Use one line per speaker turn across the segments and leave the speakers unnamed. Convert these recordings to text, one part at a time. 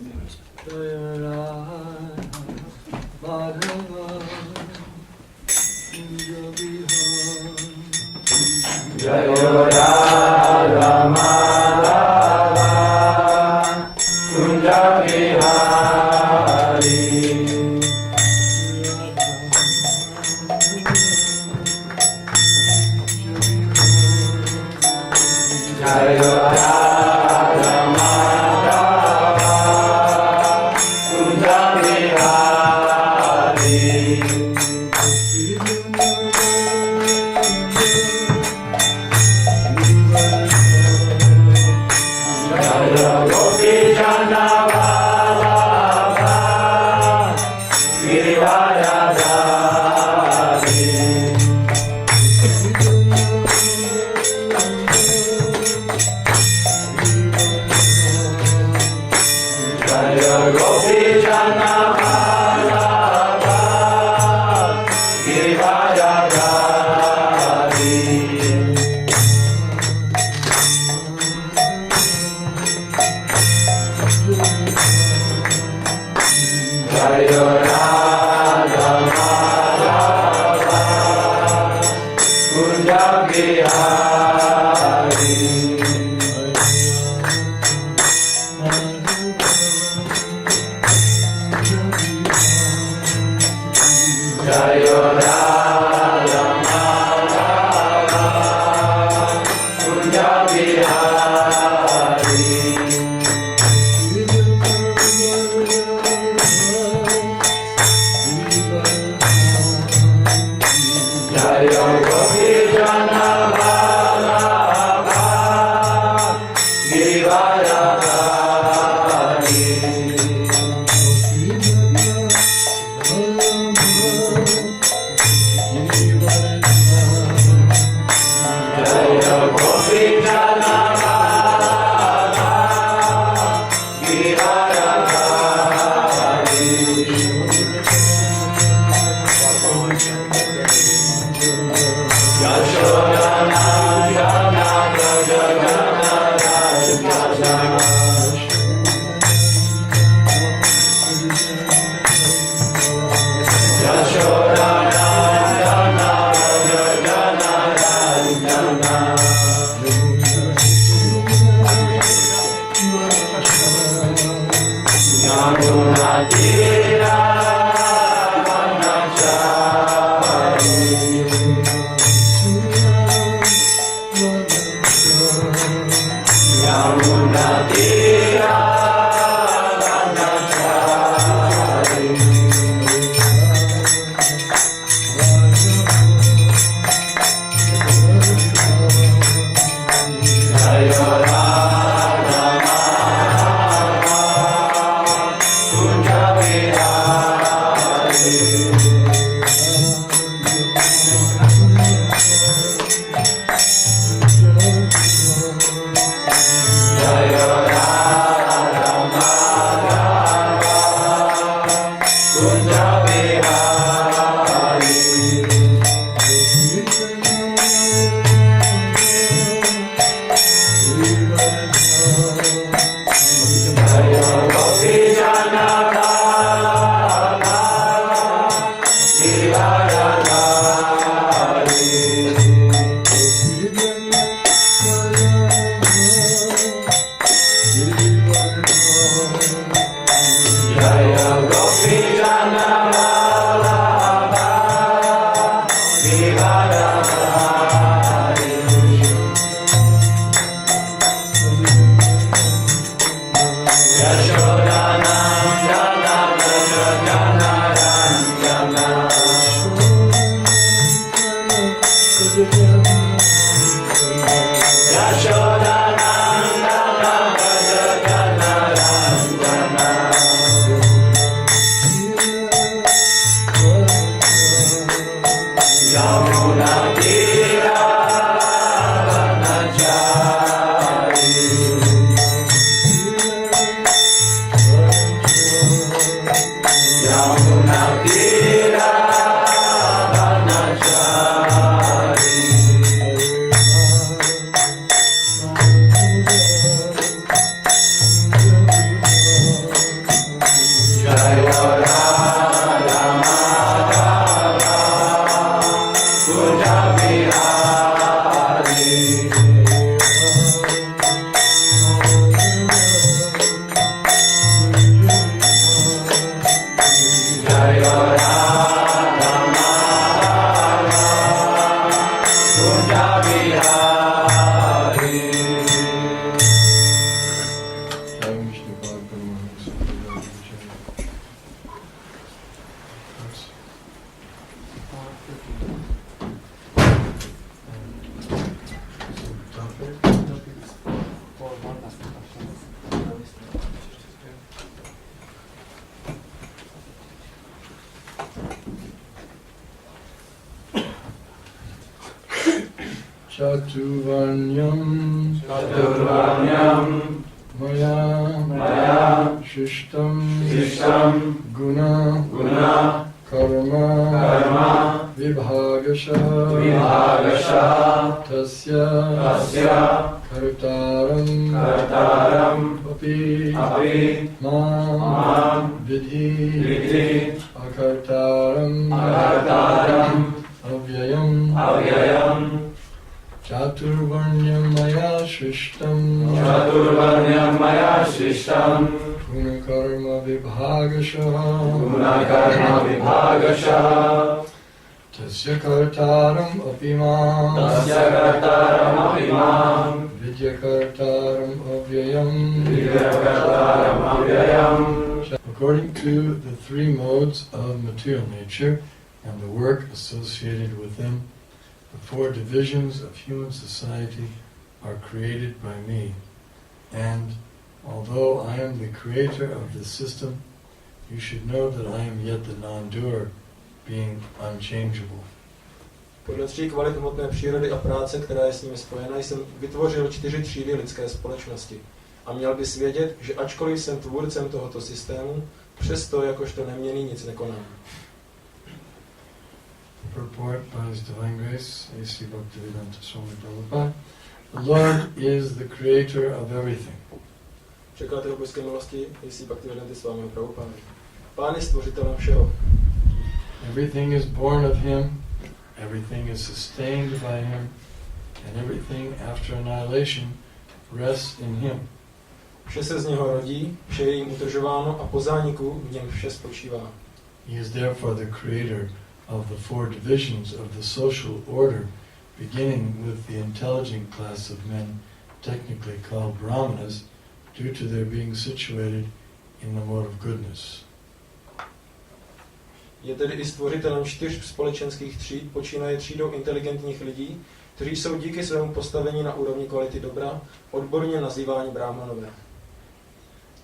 Hare Chaturvarnyam Maya Shishtam Guna Karma Vibhagasha Tasya Kartaram Api Mam Vidhi Akartaram Avyayam Chaturvarnyam Maya Shishtam Gunakarma Vibhagasha Tasya Kartaram Apimam Vidyakartaram Avyayam. According to the three modes of material nature and the work associated with them, the four divisions of human society are created by me. And although I am the creator of this system, you should know that I am yet the non-doer, being unchangeable.
Podle tří kvalit hmotné přírody a práce, která je s nimi spojena, jsem vytvořil 4 třídy lidské společnosti. A měl bys vědět, že ačkoliv jsem tvůrcem tohoto systému, přesto jakožto neměnný nic nekonám.
Purport by His Divine Grace, A.C. Bhaktivedanta Swami Prabhupada. The Lord is the creator of everything.
Překladatel božské milosti, A.C. Bhaktivedanta Swami Prabhupada. Pán je stvořitelem všeho.
Everything is born of Him, everything is sustained by Him, and everything after annihilation rests in Him.
Vše se z něho rodí, vše je jim udržováno a po zániku v něm vše spočívá.
He is therefore the creator of the four divisions of the social order, beginning with the intelligent class of men, technically called brahmanas, due to their being situated in the mode of goodness.
Je tedy i stvořitelem 4 společenských tříd, počínaje třídou inteligentních lidí, kteří jsou díky svému postavení na úrovni kvality dobra odborně nazýváni brahmanové.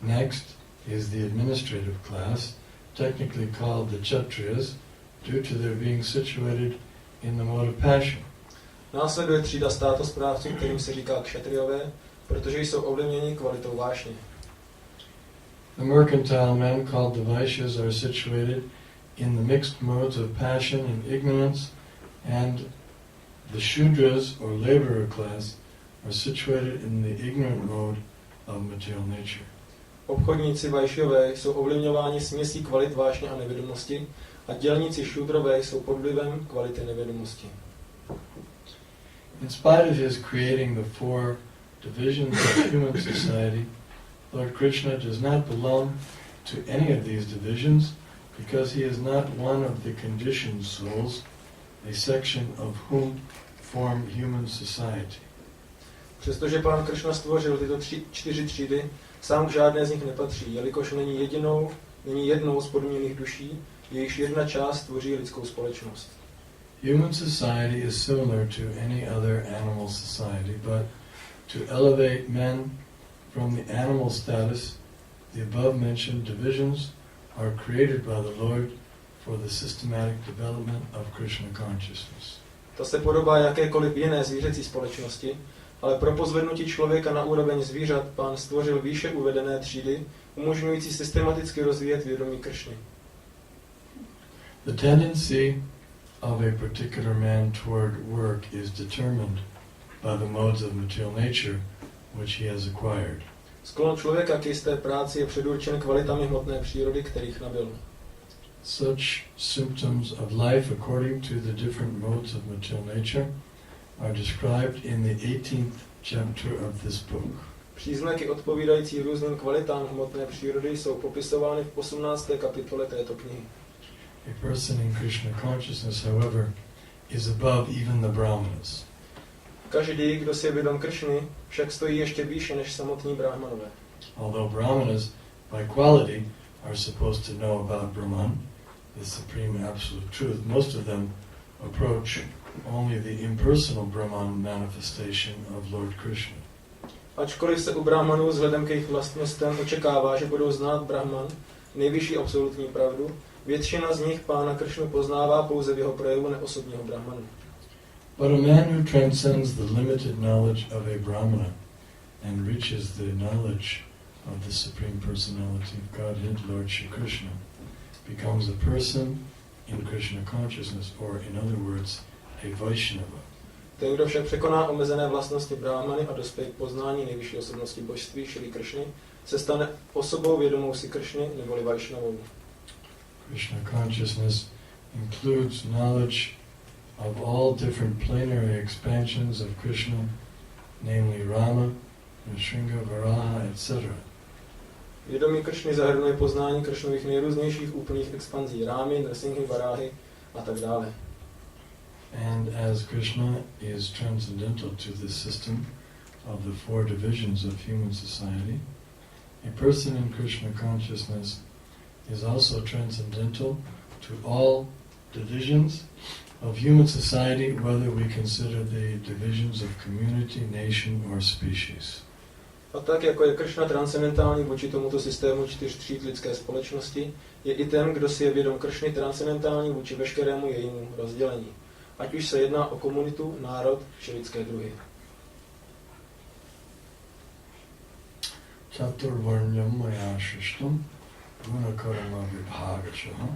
Next is the administrative class, technically called the Kshatriyas, due to their being situated in the mode of passion.
Následuje třída státosprávců, kterým se říká kšatriové, protože jsou ovlivněni kvalitou vášně.
The mercantile men called the Vaishyas are situated in the mixed modes of passion and ignorance, and the Shudras or laborer class are situated in the ignorant mode of material nature.
Obchodníci Vajšové jsou ovlivňováni směsí kvalit vášně a nevědomosti a dělníci šudrové jsou pod vlivem kvality nevědomosti.
In spite of his creating the four divisions of human society, Lord Krishna does not belong to any of these divisions because he is not one of the conditioned souls, a section of whom form human society.
Přestože Pán Krishna stvořil tyto 4 třídy, sám k žádné z nich nepatří, jelikož není jednou z podmíněných duší, jejichž jedna část tvoří lidskou společnost.
Human society is similar to any other animal society, but to elevate men from the animal status, the above-mentioned divisions are created by the Lord for the systematic development of Krishna consciousness.
To se podobá jakékoliv jiné zvířecí společnosti, ale pro pozvednutí člověka na úroveň zvířat Pán stvořil výše uvedené třídy, umožňující systematicky rozvíjet vědomí Kršny.
The tendency of a particular man toward work is determined by the modes of material nature which he has acquired.
Sklon člověka k jisté práci je předurčen kvalitami hmotné přírody, kterých nabyl.
Such symptoms of life according to the different modes of material nature are described in the 18th chapter of this book.
Příznaky odpovídající různým kvalitám hmotné přírody jsou popisovány v 18. kapitole této knihy.
A person in Krishna consciousness, however, is above even the brahmanas.
Každý, kdo si je vědom Kršny, však stojí ještě výše než samotní brahmanové.
Although brahmanas, by quality, are supposed to know about Brahman, the supreme absolute truth, most of them approach only the impersonal Brahman manifestation of Lord Krishna.
Ačkoliv se u brahmanů vzhledem k jejich vlastnostem očekává, že budou znát Brahman, nejvyšší absolutní pravdu, většina z nich Pána Kršnu poznává pouze v jeho projevu neosobního Brahmanu.
But a man who transcends the limited knowledge of a brahmana and reaches the knowledge of the Supreme Personality of Godhead, Lord Shri Krishna, becomes a person in Krishna consciousness, or in other words, a Vaishnava.
Ten, kdo však překoná omezené vlastnosti brahmany a dospěje k poznání nejvyšší osobnosti božství Šri Krishny, se stane osobou vědomou si Krishny neboli Vaishnavou.
Krishna consciousness includes knowledge of all different planary expansions of Krishna, namely Rama, Nrsimha, Varaha, etc.
Vědomí Krishny zahrnuje poznání Krishnových nejrůznějších úplných expanzí Rámy, Nrsimhy, Varáhy a tak dále.
And as Krishna is transcendental to this system of the four divisions of human society, a person in Krishna consciousness is also transcendental to all divisions of human society, whether we consider the divisions of community, nation or species.
A tak, jako je Krishna transcendentální vůči tomuto systému 4 tříd lidské společnosti, je i ten, kdo si je vědom Krishny, transcendentální vůči veškerému jejímu rozdělení. Ať už se jedná o komunitu, národ či lidské druhy.
Chaturvarnyam maya shrishtam gunakarama vibhagachaha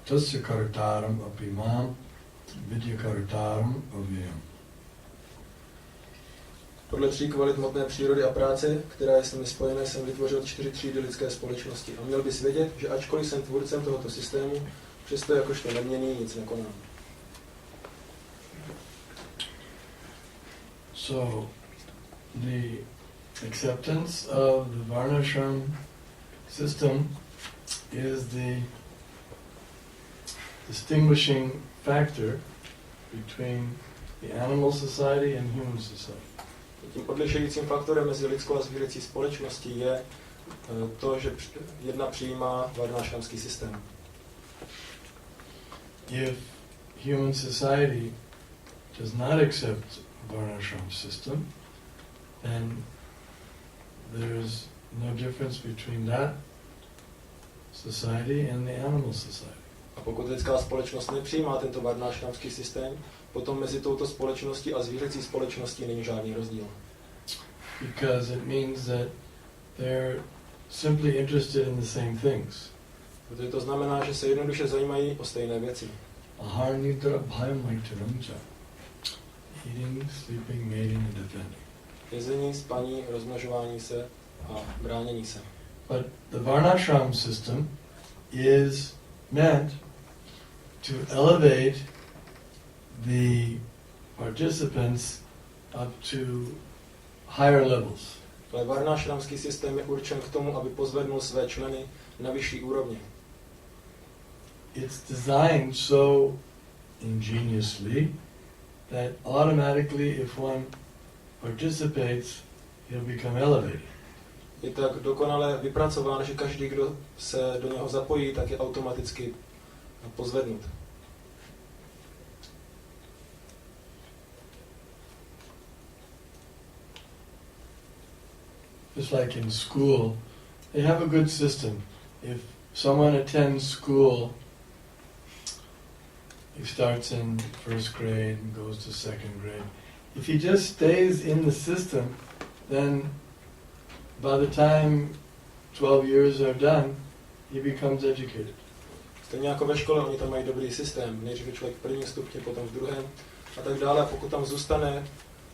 tasya kartaram apimam vidyakartaram avyam.
Podle 3 kvalit hmotné přírody a práce, která je s nimi spojené, jsem vytvořil 4 třídy lidské společnosti. A měl bys vědět, že ačkoliv jsem tvůrcem tohoto systému, přesto jakožto neměnný nic nekonám.
So, the acceptance of the varnashram system is the distinguishing factor between the animal society and human society.
Tím odlišujícím faktorem mezi lidskou a zvířecí společností je to, že jedna přijímá varnášramský systém.
If human society does not accept varnashram system, then there's no difference between that society and the animal society.
A pokud lidská společnost nepřijímá tento varnášramský systém, potom mezi touto společností a zvířecí společností není žádný rozdíl.
Because it means that they're simply interested in the same things.
Protože to znamená, že se jednoduše zajímají o stejné věci.
Ahar nidra bhayam maitaramcha. Eating, sleeping, mating and defending.
Jezení, spaní, rozmnožování se a bránění se.
But the varnashram system is meant to elevate the participants up to higher levels.
Ale varnášramský systém je určen k tomu, aby pozvednul své členy na vyšší úrovně.
It's designed so ingeniously that automatically if one participates, he'll become elevated.
Je tak dokonale vypracován, že každý, kdo se do něho zapojí, tak je automaticky pozvednut.
Just like in school, they have a good system. If someone attends school, he starts in first grade and goes to second grade. If he just stays in the system, then by the time 12 years are done, he becomes educated.
Stejně jako ve škole, oni tam mají dobrý systém. Nejdříve člověk v prvním stupni, potom v druhém a tak dále. Pokud tam zůstane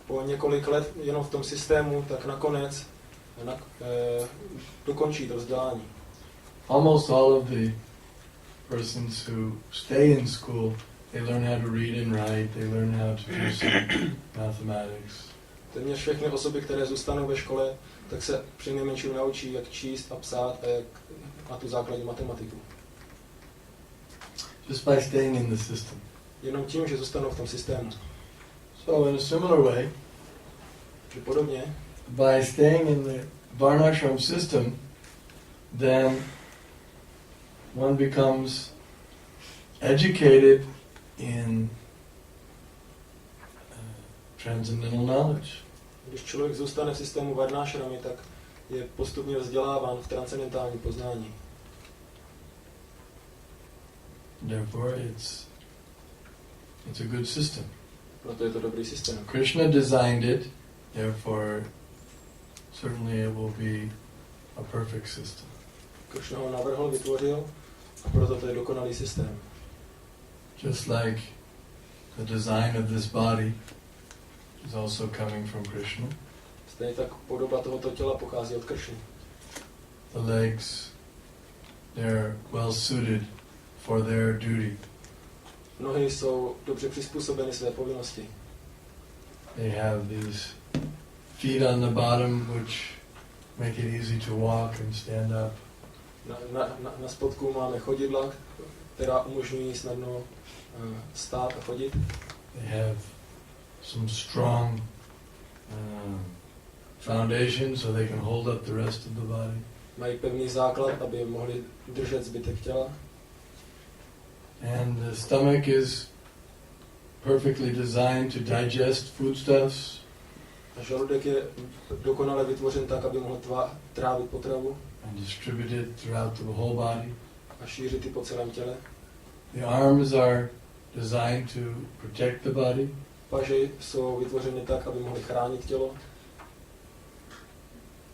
po několik let jenom v tom systému, tak nakonec dokončí to vzdělání.
Almost all of the persons who stay in school, they learn how to read and write, they learn how to do some mathematics.
Téměř všechny osoby, které zůstanou ve škole, tak se přinejmenším naučí, jak číst a psát a tu základní matematiku.
Just by staying in the system.
Jenom tím, že zůstanou v tom systému.
So in a similar way,
Že podobně,
by staying in the varnashram system, then one becomes educated in transcendental knowledge.
když člověk zůstane v systému varnášramy, tak je postupně vzděláván v transcendentální poznání.
Therefore, it's a good system.
Proto je to dobrý systém.
Krishna designed it, therefore certainly it will be a perfect system.
Krishna ho navrhl, vytvořil a proto to je dokonalý systém.
Just like the design of this body is also coming from Krishna.
Stejně tak podoba tohoto těla pochází od Krishny.
The legs, they're well suited for their duty.
Nohy jsou dobře přizpůsobeny své povinnosti.
They have these feet on the bottom which make it easy to walk and stand up.
Na spodku máme chodidla, která umožňují snadno stát a chodit.
They have some strong foundation so they can hold up the rest of the body.
Mají pevný základ, aby mohli držet zbytek těla.
And the stomach is perfectly designed to digest foodstuffs.
A žaludek je dokonale vytvořen tak, aby mohl trávit potravu
And distribute it throughout the whole body.
a šířit ji po celém těle.
The arms are designed to protect the body.
Paži jsou vytvořeny tak, aby mohly chránit tělo.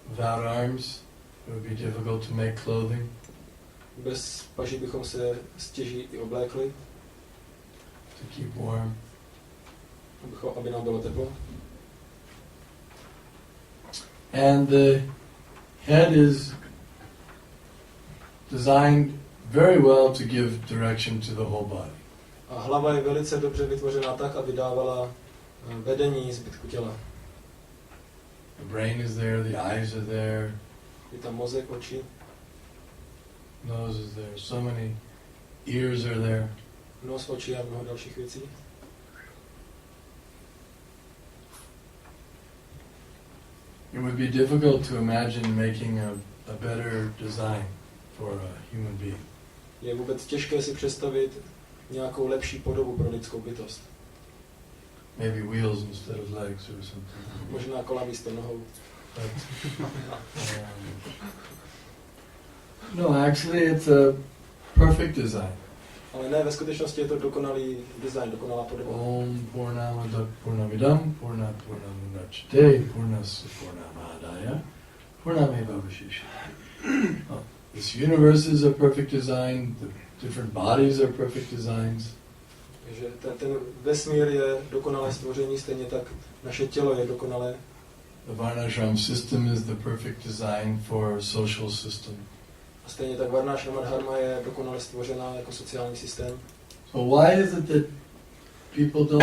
Without arms, it would be difficult to make clothing.
Bez paží bychom se stěží i oblékli,
To keep warm.
aby nám bylo teplo.
And the head is designed very well to give direction to the whole body.
A hlava je velice dobře vytvořena tak, aby dávala vedení zbytku těla.
The brain is there, the eyes are there,
Je tam mozek, oči,
nose is there, so many ears are there.
nos, oči a mnoho dalších věcí.
It would be difficult to imagine making a better design for a human being.
Je vůbec těžké si představit nějakou lepší podobu pro lidskou bytost.
Maybe wheels instead of legs or something.
Možná kola místo nohou.
No, actually it's a perfect design.
Ale ne, ve skutečnosti je to dokonalý design, dokonalá podoba.
Om Purnamada Purnamidam Purnat Purnamudachyate Purnasya Purnamadaya Purnameva Vashishyate. This universe is a perfect design, the different bodies are perfect designs.
Takže ten vesmír je dokonalé stvoření, stejně tak naše tělo je dokonalé.
The Varnashram system is the perfect design for a social system.
A stejně tak Varnashrama dharma je dokonale stvořená jako sociální systém.
So why is it that people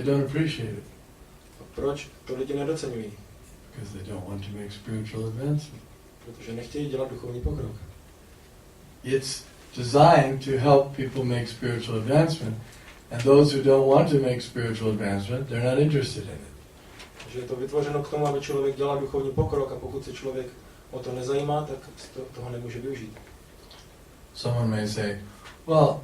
don't appreciate it?
A proč to lidi nedoceňují?
Because they don't want to make spiritual advancement.
Protože nechtějí dělat duchovní pokrok.
It's designed to help people make spiritual advancement, and those who don't want to make spiritual advancement, they're not interested in it.
Takže je to vytvořeno k tomu, aby člověk dělal duchovní pokrok, a pokud se člověk o to nezajímá, tak toho nemůže využít.
Someone may say, well,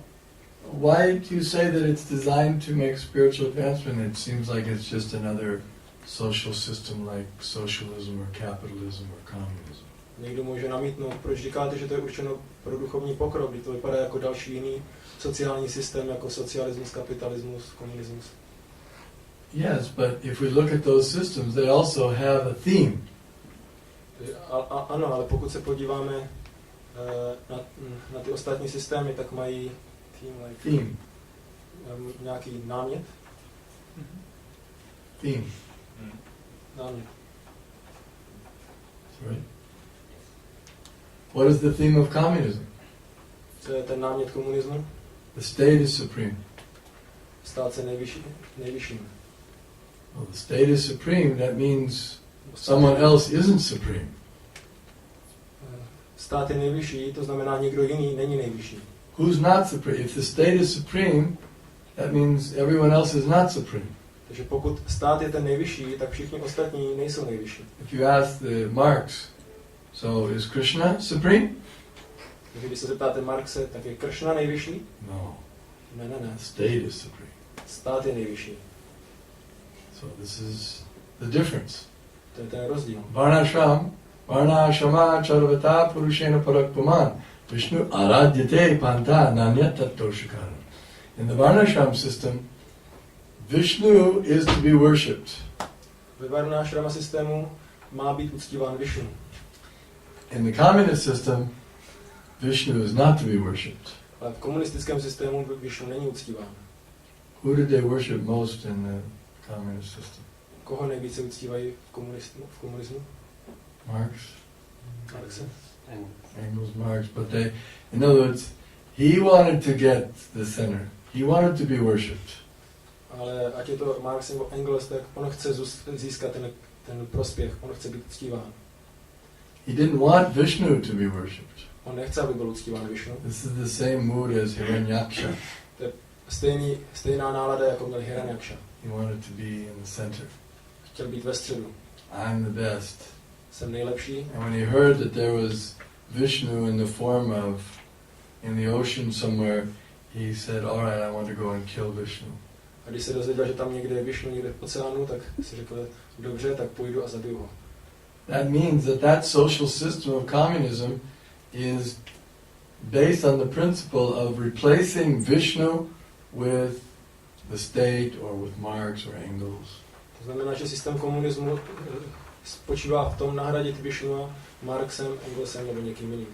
why do you say that it's designed to make spiritual advancement? It seems like it's just another social system like socialism or capitalism or communism.
Někdo může namítnout, proč říkáte, že to je určeno pro duchovní pokrok, když to vypadá jako další jiný sociální systém, jako socialismus, kapitalismus, komunismus.
Yes, but if we look at those systems, they also have a theme.
Ano, ale pokud se podíváme na ty ostatní systémy, tak mají
Theme.
Nějaký námět.
Theme.
Námět.
Right? What is the theme of communism?
Co je ten námět komunismu?
The state is supreme.
Stát se nejvyšším.
Well, the state is supreme, that means someone else isn't supreme.
Stát je nejvyšší, to znamená někdo jiný není nejvyšší.
Who's not supreme? If the state is supreme, that means everyone else is not supreme.
Takže pokud stát je ten nejvyšší, tak všichni ostatní nejsou nejvyšší.
If you ask the Marx, so is Krishna supreme?
Takže když se zeptáte Marxe, tak je Krishna nejvyšší?
No.
Ne.
The state is supreme.
Stát je nejvyšší.
So this is the difference.
To je ten rozdíl.
Varnashama charvata purushena parakpaman Vishnu aradyate panta nanyat tattoshikaram. In the Varnashram system, Vishnu is to be worshipped.
Ve varnášrama systému má být uctíván Vishnu.
In the communist system, Vishnu is not to be worshipped.
Ale v komunistickém systému Vishnu není uctíván.
Who did they worship most in the communist system?
Koho nejvíce uctívají v komunismu?
Marx?
Alexe?
Engels, Marx, but they, in other words, he wanted to get the center. He wanted to be worshipped.
Ale ať je to Marx nebo Engels, tak on chce získat ten prospěch, on chce být uctíván.
He didn't want Vishnu to be worshipped.
On nechce, aby byl uctíván Vishnu.
This is the same mood as Hiranyaksha.
To je stejná nálada, jako měl Hiranyaksha.
He wanted to be in the center.
Chtěl být ve středu.
I'm the best.
Jsem nejlepší.
And when he heard that there was Vishnu in the form of, in the ocean somewhere, he said, all right, I want to go and kill Vishnu.
A když se dozvěděl, že tam někde je Vishnu, někde v oceánu, tak si řekl, dobře, tak půjdu a zabiju ho.
That means that social system of communism is based on the principle of replacing Vishnu with the state or with Marx or Engels.
To znamená, že systém komunismu spočívá v tom nahradit Vishnu Marxem, Engelsem nebo někým jiným.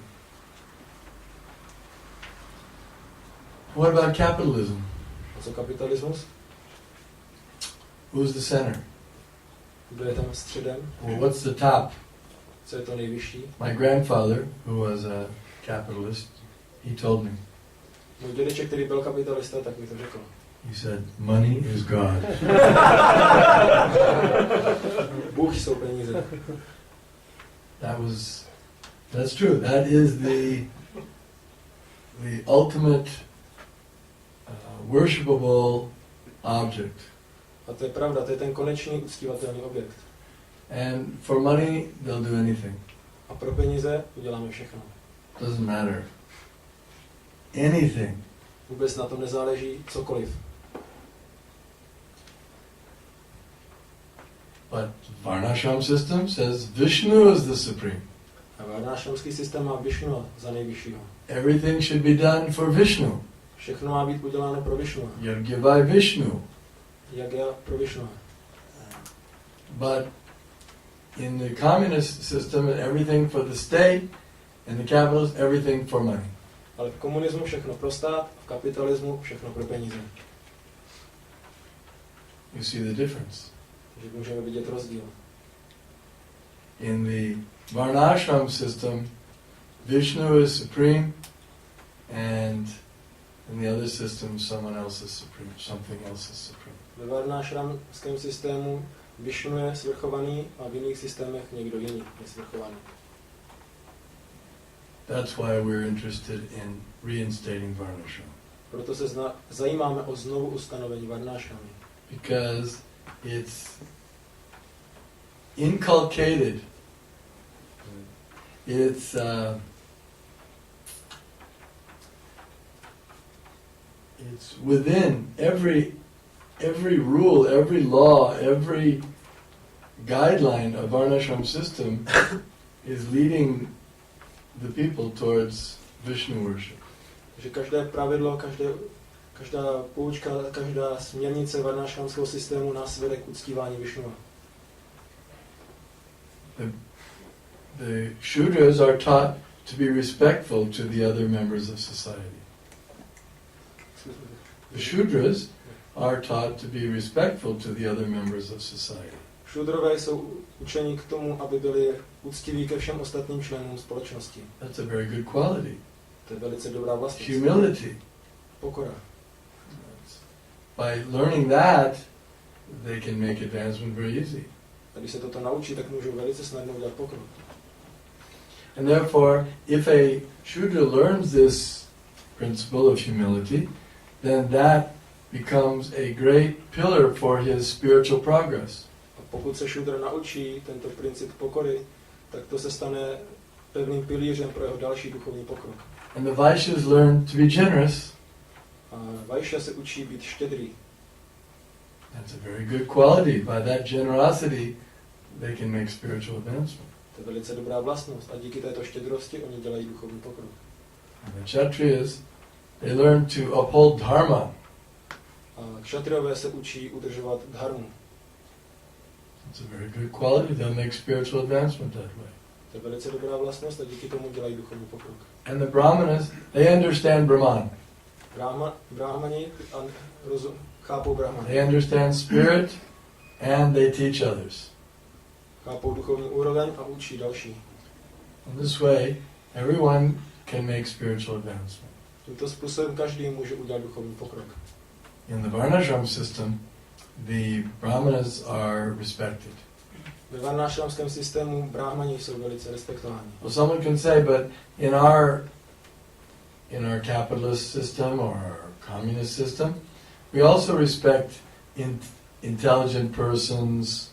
What about capitalism?
A co kapitalismus?
Who's the center?
Kdo je tam středem?
Well, what's the top?
Co je to nejvyšší?
My grandfather, who was a capitalist, he told me.
Můj dědeček, který byl kapitalista, tak mi to řekl.
He said, money is God.
Bůh jsou peníze.
That's true. That is the ultimate worshipable object.
A to je pravda, to je ten konečný uctívatelný objekt.
And for money, they'll do anything.
A pro peníze uděláme všechno.
Doesn't matter. Anything.
Vůbec na tom nezáleží cokoliv.
But Varnashram system says Vishnu is the supreme.
A varnášramský systém má Vishnu za nejvyššího.
Everything should be done for Vishnu.
Všechno má být uděláno pro Vishnu.
Yajna Vishnu.
Yajna pro Vishnu.
But in the communist system, everything for the state, in the capitalist, everything for money.
Ale v komunismu všechno pro stát, v kapitalismu všechno pro peníze.
You see the difference.
Takže můžeme vidět rozdíl.
In the Varnashram system, Vishnu is supreme, and in the other system, someone else is supreme, something else is supreme.
Ve varnášramském systému Vishnu je svrchovaný a v jiných systémech někdo jiný je svrchovaný.
That's why we're interested in reinstating Varnashram.
Proto se zajímáme o znovu ustanovení varnášramy.
Because it's inculcated. It's within every rule, every law, every guideline of Varnashram system is leading the people towards Vishnu worship.
Že každé pravidlo, každá poučka, každá směrnice varnášramského systému nás vede k uctívání Vishnua.
The Shudras are taught to be respectful to the other members of society. The Shudras are taught to be respectful to the other members of society.
Šudrové jsou učeni k tomu, aby byli úctiví ke všem ostatním členům společnosti.
That's a very good quality.
To je velice dobrá vlastnost.
Humility.
Pokora.
By learning that, they can make advancement very easy.
A když se toto naučí, tak můžou velice snadno udělat pokrok.
And therefore, if a Shudra learns this principle of humility, then that becomes a great pillar for his spiritual progress.
A pokud se Shudra naučí tento princip pokory, tak to se stane pevným pilířem pro jeho další duchovní pokrok.
And the Vaishyas learn to be generous.
A Vaishya se učí být štědrý.
That's a very good quality. By that generosity, they can make spiritual advancement.
To je velice dobrá vlastnost a díky této štědrosti oni dělají duchovní pokrok.
And the Kshatriyas, they learn to uphold dharma.
A Kšatriové se učí udržovat dharmu.
It's a very good quality. They'll make spiritual advancement that way.
To je velice dobrá vlastnost a díky tomu dělají duchovní pokrok.
And the Brahmanas, they understand Brahman.
Brahmani chápou Brahmana.
They understand spirit and they teach others.
Chápou duchovní úroveň a učí další.
In this way, everyone can make spiritual advancement.
Tímto způsobem každý může udělat duchovní pokrok.
In the Varnashram system, the Brahmanas are respected.
Ve varnášramském systému brahmani jsou velice respektováni.
Well, someone can say, but in our capitalist system or our communist system, we also respect intelligent persons,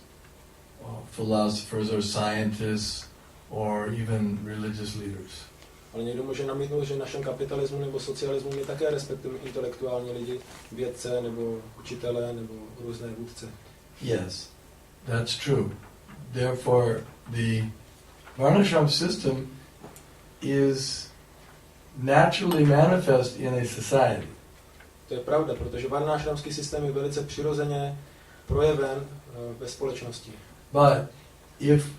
philosophers or scientists, or even religious leaders.
Ale někdo může namítnout, že v našem kapitalismu nebo socialismu my také respektujeme intelektuální lidi, vědce nebo učitele nebo různé vůdce.
Yes, that's true. Therefore, the Varnashram system is naturally manifest in a society.
To je pravda, protože varnášramský systém je velice přirozeně projeven ve společnosti.
But if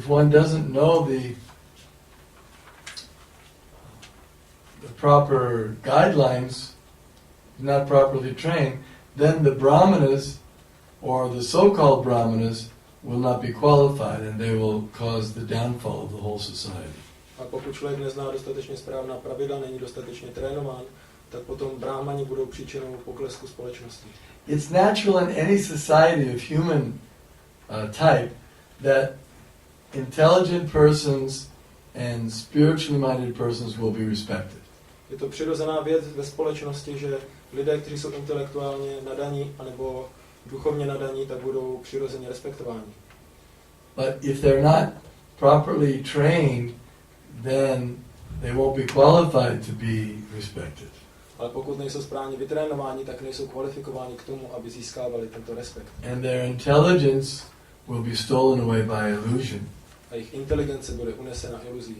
one doesn't know the proper guidelines, not properly trained, then the Brahmanas or the so-called Brahmanas will not be qualified and they will cause the downfall of the whole society.
A pokud člověk nezná dostatečně správná pravidla, není dostatečně trénován, tak potom brahmani budou příčinou poklesku společnosti.
It's natural in any society of human type that intelligent persons and spiritually minded persons will be respected.
Je to přirozená věc ve společnosti, že lidé, kteří jsou intelektuálně nadaní anebo duchovně nadaní, tak budou přirozeně respektováni.
But if they're not properly trained, then they won't be qualified to be respected.
Ale pokud nejsou správně vytrénováni, tak nejsou kvalifikováni k tomu, aby získávali tento respekt.
And their intelligence will be stolen away by illusion.
A jejich inteligence bude unesena iluzí.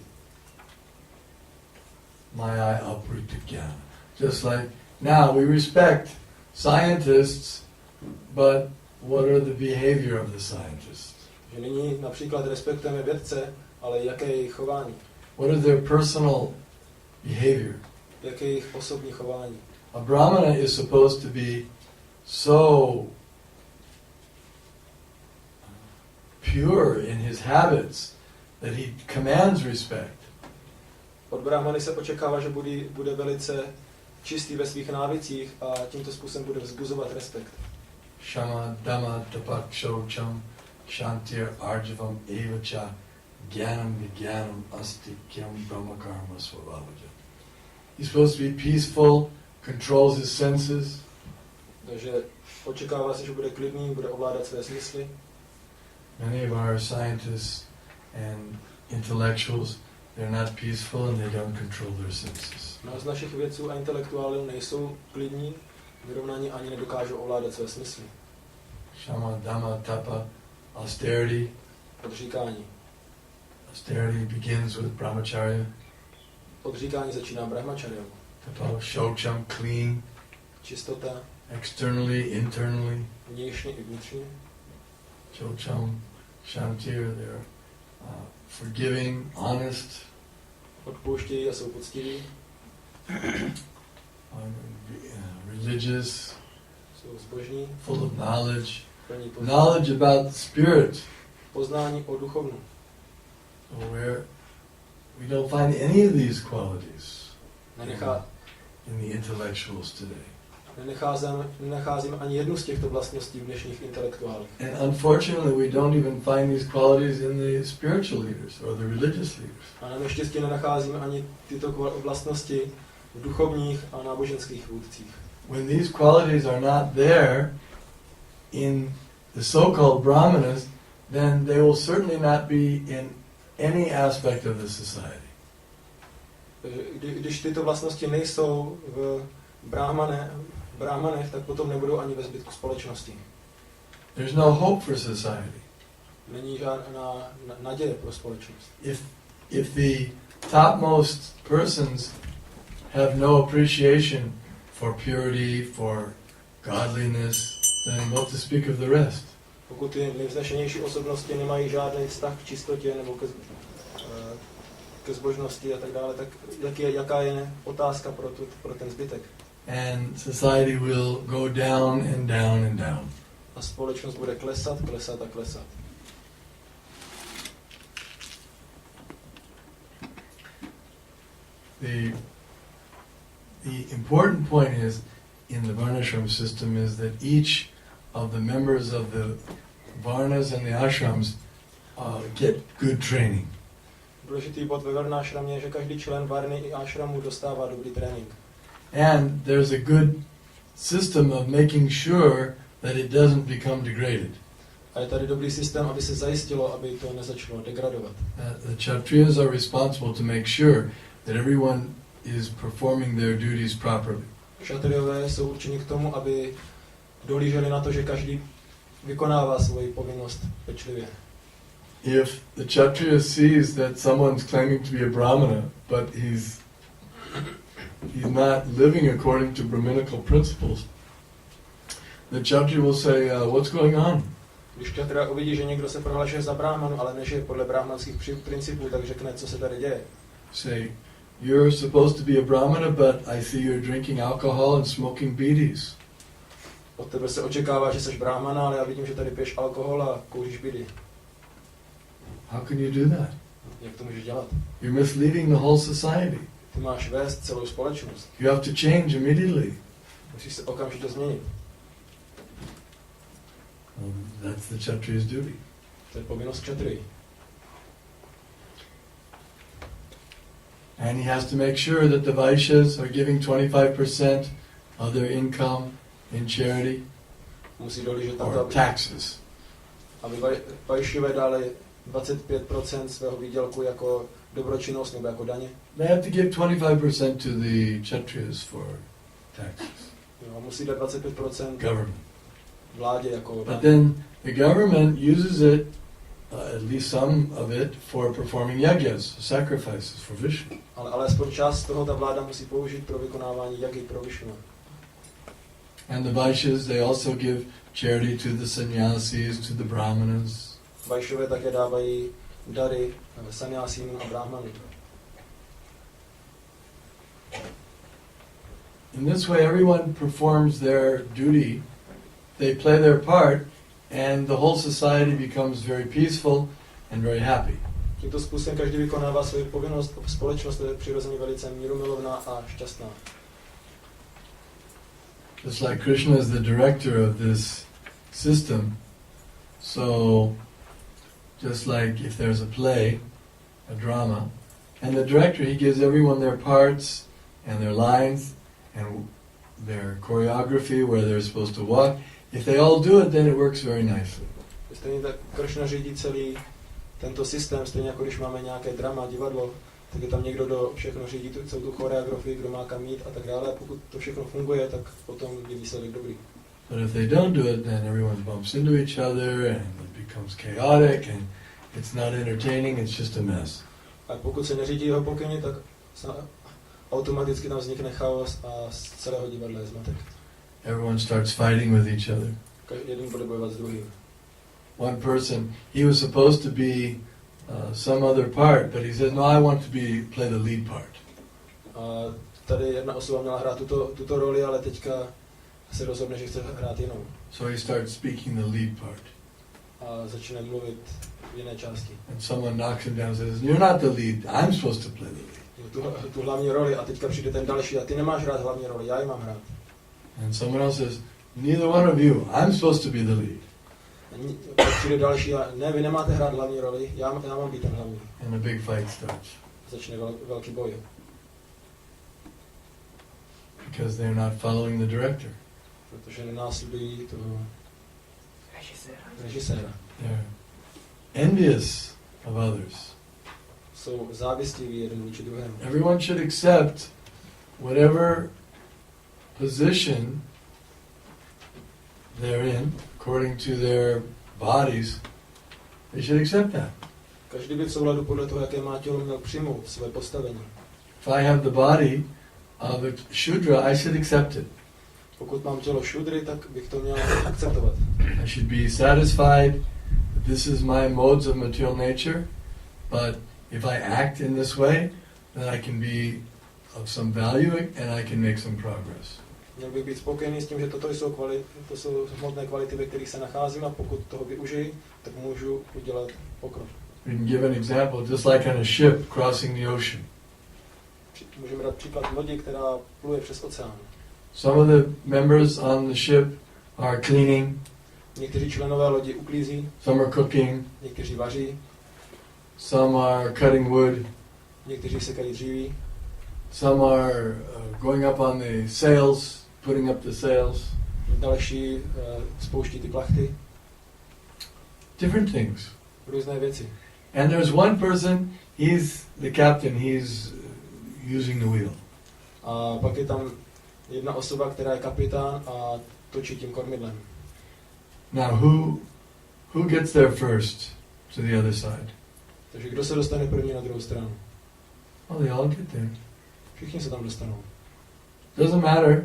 Maya aprita jnana. Just like now we respect scientists, but what are the behavior of the scientists?
Že nyní například respektujeme vědce, ale jaké je jejich chování?
What is their personal behavior?
Jaké je jejich osobní chování?
A brahmana is supposed to be so pure in his habits that he commands respect.
Od brahmany se očekává, že bude velice čistý ve svých návicích a tímto způsobem bude vzbuzovat respekt.
Shama dhamma tapakshaucham shantir arjavam evacha jnanam vijnanam astikyam brahmakarma svabhavaja. He's supposed to be peaceful, controls his senses.
Takže očekává se, že bude klidný, bude ovládat své smysly.
Many of our scientists and intellectuals, they're not peaceful and they don't control their senses.
Mnoho z našich vědců a intelektuálů nejsou klidní, vyrovnaní ani nedokážou ovládat své smysly.
Shama, dhamma, tapa, austerity.
Odříkání.
Austerity begins with brahmacharya.
Odříkání začíná brahmacharyou.
Tapa, shaucham, clean.
Čistota.
Externally, internally.
Vnějšně i vnitřně.
Shaucham, shantir, they're forgiving, honest.
Odpouštějí a jsou poctiví.
Religious.
Jsou zbožní.
Full of knowledge.
Plní
Knowledge about the spirit.
Poznání o duchovnu.
So we don't find any of these qualities in the intellectuals today.
Nenacházíme ani jednu z těchto vlastností v dnešních intelektuálech.
And unfortunately, we don't even find these qualities in the spiritual leaders or the religious leaders.
A na neštěstí nenacházíme ani tyto vlastnosti v duchovních a náboženských vůdcích.
When these qualities are not there in the so-called brahmanas, then they will certainly not be in any aspect of the society.
Když tyto vlastnosti nejsou v brahmanech, tak potom nebudou ani ve zbytku společnosti.
There's no hope for society.
Není žádná naděje pro společnost.
If the topmost persons have no appreciation for purity, for godliness, then what to speak of the rest?
Pokud ty nejvznešenější osobnosti nemají žádný vztah k čistotě nebo ke zbožnosti a tak dále, tak jaká je otázka pro ten zbytek?
And society will go down and down and down.
A společnost bude klesat, klesat a klesat.
The important point is, in the varnashram system, is that each of the members of the varnas and the ashrams get good training.
Důležitý bod ve varnášramě je, že každý člen varny i ashramu dostává dobrý trénink.
And there's a good system of making sure that it doesn't become degraded.
A je tady dobrý systém, aby se zajistilo, aby to nezačalo degradovat.
The Kshatriyas are responsible to make sure that everyone is performing their duties properly.
Kšatriové jsou určeni k tomu, aby dohlíželi na to, že každý vykonává svoji povinnost pečlivě.
If the Kshatriya sees that someone's claiming to be a brahmana, but he's not living according to Brahminical principles, the Kshatriya will say, what's going on?
Když Kšatriya uvidí, že někdo se prohlašuje za brahmanu, ale nežije podle brahmanských principů, tak řekne, co se tady děje.
Say, you're supposed to be a brahmana, but I see you're drinking alcohol and smoking bidis.
Od tebe se očekává, že jsi brahmana, ale já vidím, že tady piješ alkohol a kouříš bidy.
How can you do that?
Jak to můžeš dělat?
You're misleading the whole society.
Ty máš vést celou společnost.
You have to change immediately.
Musíš se okamžitě změnit.
That's the Kshatriya's duty.
To je povinnost Kšatriyi.
And he has to make sure that the Vaishyas are giving 25% of their income in charity
Musí dohlížet na to,
or
aby
taxes.
Vaishyové dali 25% svého výdělku jako dobročinnost nebo jako daně.
They have to give 25% to the Kshatriyas for taxes.
Jo, musí dát 25%
Government.
vládě jako
But
daně.
then the government uses it, at least some of it, for performing yagyas, sacrifices for Vishnu.
Ale alespoň část toho ta vláda musí použít pro vykonávání jagy pro Vishnu.
And the Vaishyas, they also give charity to the sannyasis, to the brahmanas.
Vaishyové také dávají dary sannyásínům a brahmanům.
In this way, everyone performs their duty, they play their part, and the whole society becomes very peaceful and very happy.
Tímto způsobem každý vykonává svou povinnost, společnost je přirozeně velice mírumilovná a šťastná.
Just like Krishna is the director of this system, so just like if there's a play, a drama, and the director, he gives everyone their parts and their lines and their choreography where they're supposed to walk. If they all do it, then it works very nicely.
Stejně tak Krishna řídí celý tento systém, stejně jako když máme nějaké drama, divadlo, tak je tam někdo, kdo všechno řídí, celou tu choreografii, kdo má kam jít a tak dále. A pokud to všechno funguje, tak potom je výsledek dobrý.
But if they don't do it, then everyone bumps into each other and it becomes chaotic and it's not entertaining, it's just a mess.
A pokud se neřídí jeho pokyny, tak automaticky tam vznikne chaos a z celého divadla je zmatek.
Everyone starts fighting with each other.
Jeden bude bojovat s druhým.
One person, he was supposed to be some other part, but he said, no, I want to play the lead part.
A tady jedna osoba měla hrát tuto roli, ale teďka se rozhodne, že chce hrát jinou.
So he starts speaking the lead part.
A začne mluvit v jiné části.
And someone knocks him down and says, you're not the lead, I'm supposed to play the lead.
Tu hlavní roli a teďka přijde ten další a ty nemáš hrát hlavní roli, já ji mám hrát.
And someone else says, neither one of you, I'm supposed to be the lead.
Pak přijde další a ne, vy nemáte hrát hlavní roli, já mám být ten hlavní.
And a big fight starts.
Začne velký boj.
Because they're not following the director.
Protože nenásledují toho režiséra.
They're envious of others.
Jsou závistiví jeden vůči druhému.
Everyone should accept whatever position they're in, according to their bodies, they should accept that.
Každý by v souladu podle toho, jaké má tělo, měl přijmout své postavení.
If I have the body of a Shudra, I should accept it.
Pokud mám tělo šudry, tak bych to měl akceptovat.
I should be satisfied that this is my modes of material nature, but if I act in this way, then I can be of some value and I can make some progress.
Měl bych být spokojený s tím, že to jsou hmotné kvality, ve kterých se nacházím, a pokud toho využiji, tak můžu udělat pokrok.
We can give an example, just like on a ship crossing the ocean.
Můžeme dát příklad lodi, která pluje přes oceán.
Some of the members on the ship are cleaning,
Někteří členové lodi uklízí,
some are cooking,
někteří vaří,
some are cutting wood,
někteří sekají dříví,
some are going up on the sails, putting up the sails.
další spouští ty plachty,
Different things.
různé věci.
And there's one person, he's the captain, he's using the wheel.
A pak je tam jedna osoba, která je kapitán a točí tím kormidlem.
Now who gets there first to the other side?
Takže kdo se dostane první na druhou stranu?
Well, they all get there.
Všichni se tam dostanou.
Doesn't matter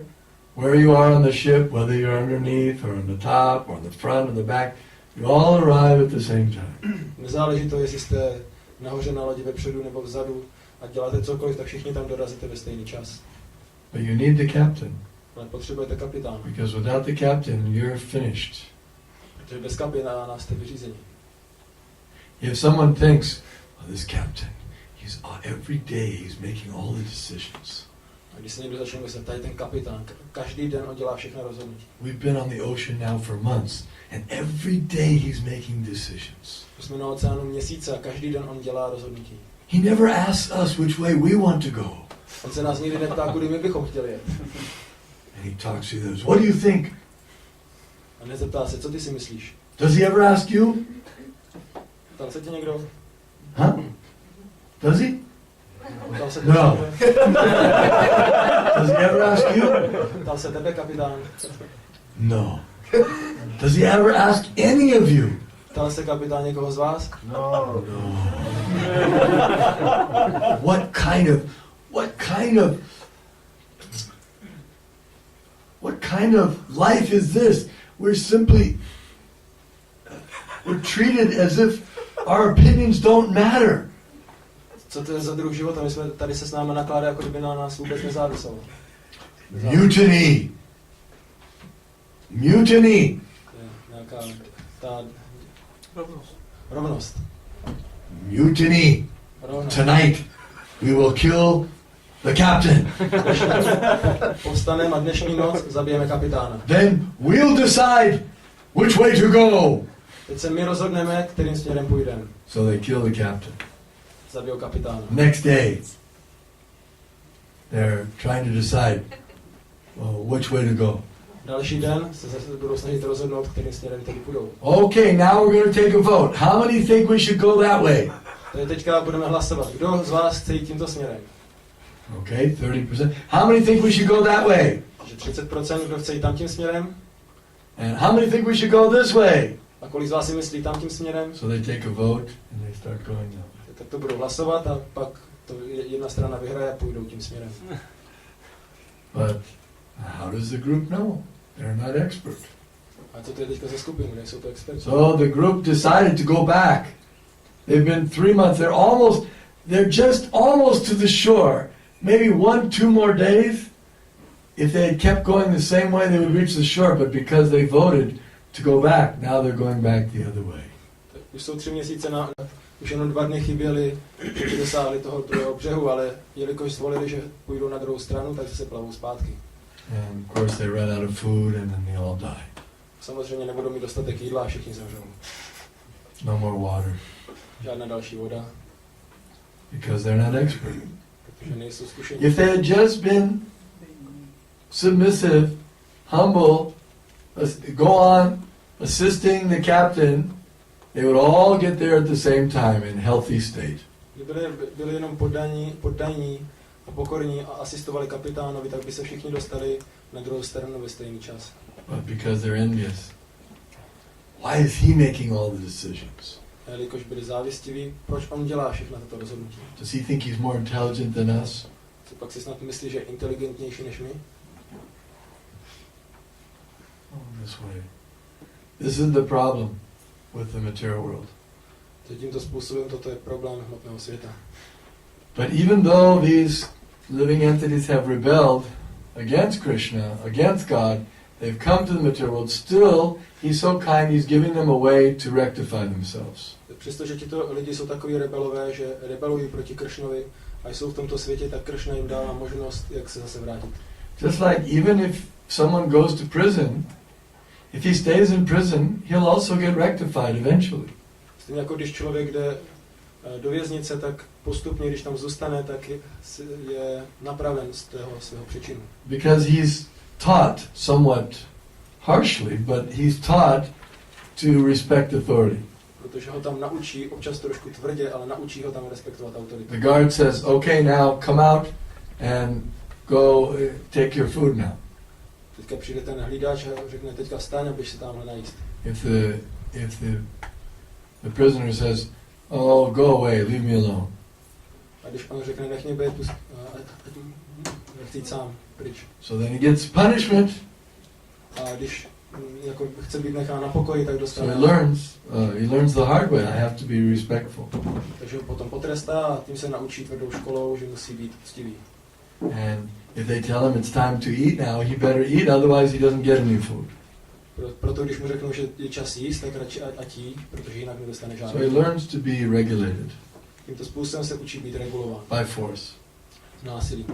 where you are on the ship, whether you're underneath or on the top or on the front or the back, you all arrive at the same time.
Nezáleží to, jestli jste nahoře na lodi, vepředu nebo vzadu, a děláte cokoliv, tak všichni tam dorazíte ve stejný čas.
But you need the captain,
Ale potřebujete kapitána,
because without the captain, you're finished.
protože bez kapitána jste vyřízení.
If someone thinks, oh, this captain, every day he's making all the decisions.
A když se někdo začne myslet, tady ten kapitán, každý den on dělá všechna rozhodnutí.
We've been on the ocean now for months, and every day he's making decisions.
Jsme na oceánu měsíce a každý den on dělá rozhodnutí.
He never asks us which way we want to go.
On se nás nikdy neptá, kudy my bychom chtěli jet.
And he talks to others. What do you think?
A nezeptá se, co ty si myslíš?
Does he ever ask you?
Ptal se tě někdo?
Huh? Does he?
Ptal se
No.
tě někdo?
Does he ever ask you?
Ptal se tebe, kapitán?
No. Does he ever ask any of you?
Ptal se kapitán někoho z vás?
No. What kind of life is this? We're treated as if our opinions don't matter.
Co to je za druh života? My jsme tady se s námi nakládá, jako kdyby na nás vůbec nezáviselo.
Mutiny. Mutiny.
Nějaká ta rovnost.
Mutiny.
Rovnost.
Tonight we will kill the captain.
Povstaneme a dnešní noc zabijeme kapitána.
Then we'll decide which way to go.
Teď se my rozhodneme, kterým směrem půjdeme.
So they kill the captain.
Zabijou kapitána.
Next day, they're trying to decide which way to go.
Další den se zase budou snažit rozhodnout, kterým směrem tedy půjdou.
Okay, now we're going to take a vote. How many think we should go that way?
Tady teďka budeme hlasovat. Kdo z vás chce jít tímto směrem?
Okay, 30%. How many think we should go that way?
Takže 30%, kdo chce jít tam tím směrem?
And how many think we should go this way?
A kolik z vás si myslí tam tím směrem?
So they take a vote and they start going that way.
Tak to budou hlasovat a pak to jedna strana vyhraje a půjdou tím směrem.
But how does the group know? They're not expert.
A co to je teďka za skupinu, nejsou to experti?
So the group decided to go back. They've been 3 months. They're just almost to the shore. Maybe 1-2 more days. If they had kept going the same way, they would reach the shore. But because they voted to go back, now they're going back the other way.
Tak už jsou 3 měsíce už jenom 2 dny chyběli, že dosáhli toho druhého břehu, ale jelikož zvolili, že půjdou na druhou stranu, tak se plavou zpátky.
And of course they ran out of food and then they all died.
Samozřejmě nebudou mít dostatek jídla a všichni zemřou.
No more water.
Žádná další voda,
Because they're not expert.
protože nejsou zkušení.
If they had just been submissive, humble, go on assisting the captain, they would all get there at the same time in healthy state.
Kdyby byli jenom poddaní a pokorní a asistovali kapitánovi, tak by se všichni dostali na druhou stranu ve stejný čas.
But because they're envious, why is he making all the decisions?
A jelikož byli závistiví, proč on dělá všechna tato rozhodnutí?
Does he think he's more intelligent than us?
Co pak si snad myslí, že je inteligentnější než my?
this way. This is the problem with the material world.
Tímto způsobem toto je problém hmotného světa.
But even though these living entities have rebelled against Krishna, against God, they've come to the material world, still he's so kind, he's giving them a way to rectify themselves.
Přestože tito lidi jsou takový rebelové, že rebelují proti Kršnovi a jsou v tomto světě, tak Kršna jim dává možnost, jak se zase vrátit.
Just like even if someone goes to prison, if he stays in prison, he'll also get rectified eventually.
Stejně jako když člověk jde do věznice, tak postupně, když tam zůstane, tak je napraven z toho svého příčinu.
Because he's taught somewhat harshly, but he's taught to respect authority.
Protože ho tam naučí, občas trošku tvrdě, ale naučí ho tam respektovat autoritu.
The guard says, "Okay, now come out and go take your food now."
Teďka přijde ten hlídač a řekne, teďka vstaň a běž se tamhle najíst.
If the prisoner says, "Oh, go away, leave me alone."
A když on řekne, nech mě být, chci jít sám, pryč.
So then he gets punishment.
A když jako chce být nechán na pokoji, tak dostane.
So he learns the hard way. I have to be respectful.
Takže ho potom potrestá a tím se naučí tvrdou školou, že musí být poctivý.
And if they tell him it's time to eat now, he better eat, otherwise he doesn't get any food.
Proto když mu řeknou, že je čas jíst, tak radši ať jí, protože jinak nedostane žádný.
So he learns to be regulated.
Tímto způsobem se učí být regulován.
By force.
Násilí.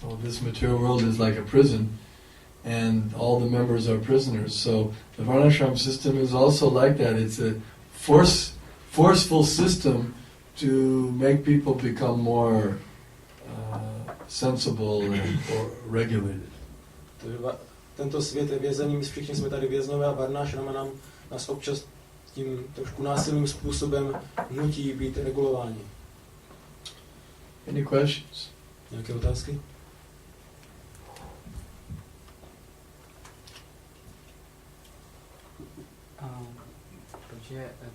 So this material world is like a prison, and all the members are prisoners. So the varnashram system is also like that. It's a forceful system to make people become more sensible or regulated.
Tento svět je vězením, všichni jsme tady vězňové a varnashrama nás občas tím trošku násilným způsobem nutí být regulováni.
Any questions?
Nějaké otázky?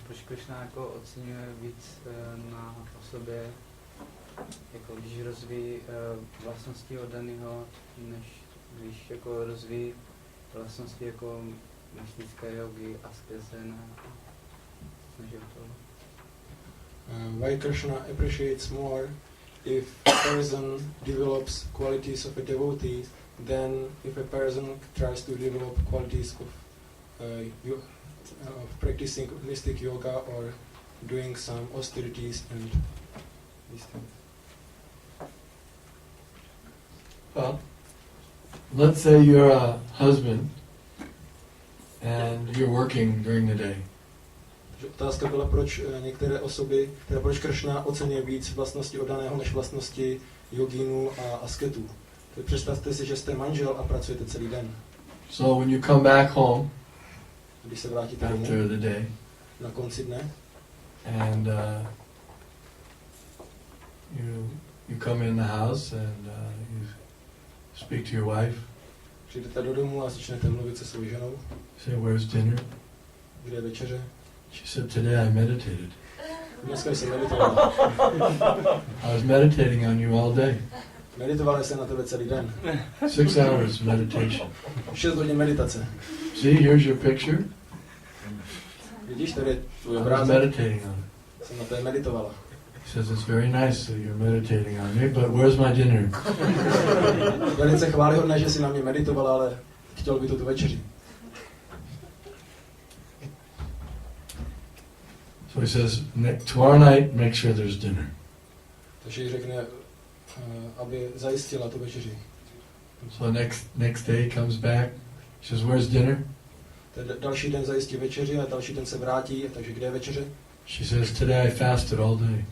Proč Krishna jako oceňuje víc na osobě, jako když rozvíjí vlastnosti oddaného, než když jako rozvíjí vlastnosti jako mystické jogy, askeze než to?
Why Krishna appreciates more if a person develops qualities of a devotee than if a person tries to develop qualities of practicing mystic yoga or doing some austerities and these things.
Well, let's say you're a husband and you're working during the day.
Otázka byla, proč některé osoby, proč Krishna oceňuje víc vlastnosti oddaného než vlastnosti jogínů a asketů. Představte si, že jste manžel a pracujete celý den.
So when you come back home,
když se vrátíte domů,
after the day,
na konci dne,
and you come in the house and you speak to your wife.
Přijdete do domu a začnete mluvit se svou ženou.
Say, where's dinner?
Kde je večeře?
She said, today I meditated.
Dneska jsem meditovala.
I was meditating on you all day.
Meditovala jsem na tebe celý den.
6 hours meditation.
6 hodin meditace.
See, here's your picture.
Vidíš, tady je tvůj
I was
obrázek.
meditating on it.
Jsem na tebe meditovala.
He says, it's very nice that you're meditating on me, but where's my dinner?
Velice chválihodné, že jsi na mě meditovala, ale chtěl by to tu večeři.
So he says, tomorrow night, make sure there's dinner.
Takže jí řekne, aby zajistila tu večeři.
So next day comes back. He says, where's dinner?
Další den zajistí večeři a další den se vrátí, takže kde je večeře?
She says, today I fasted all day.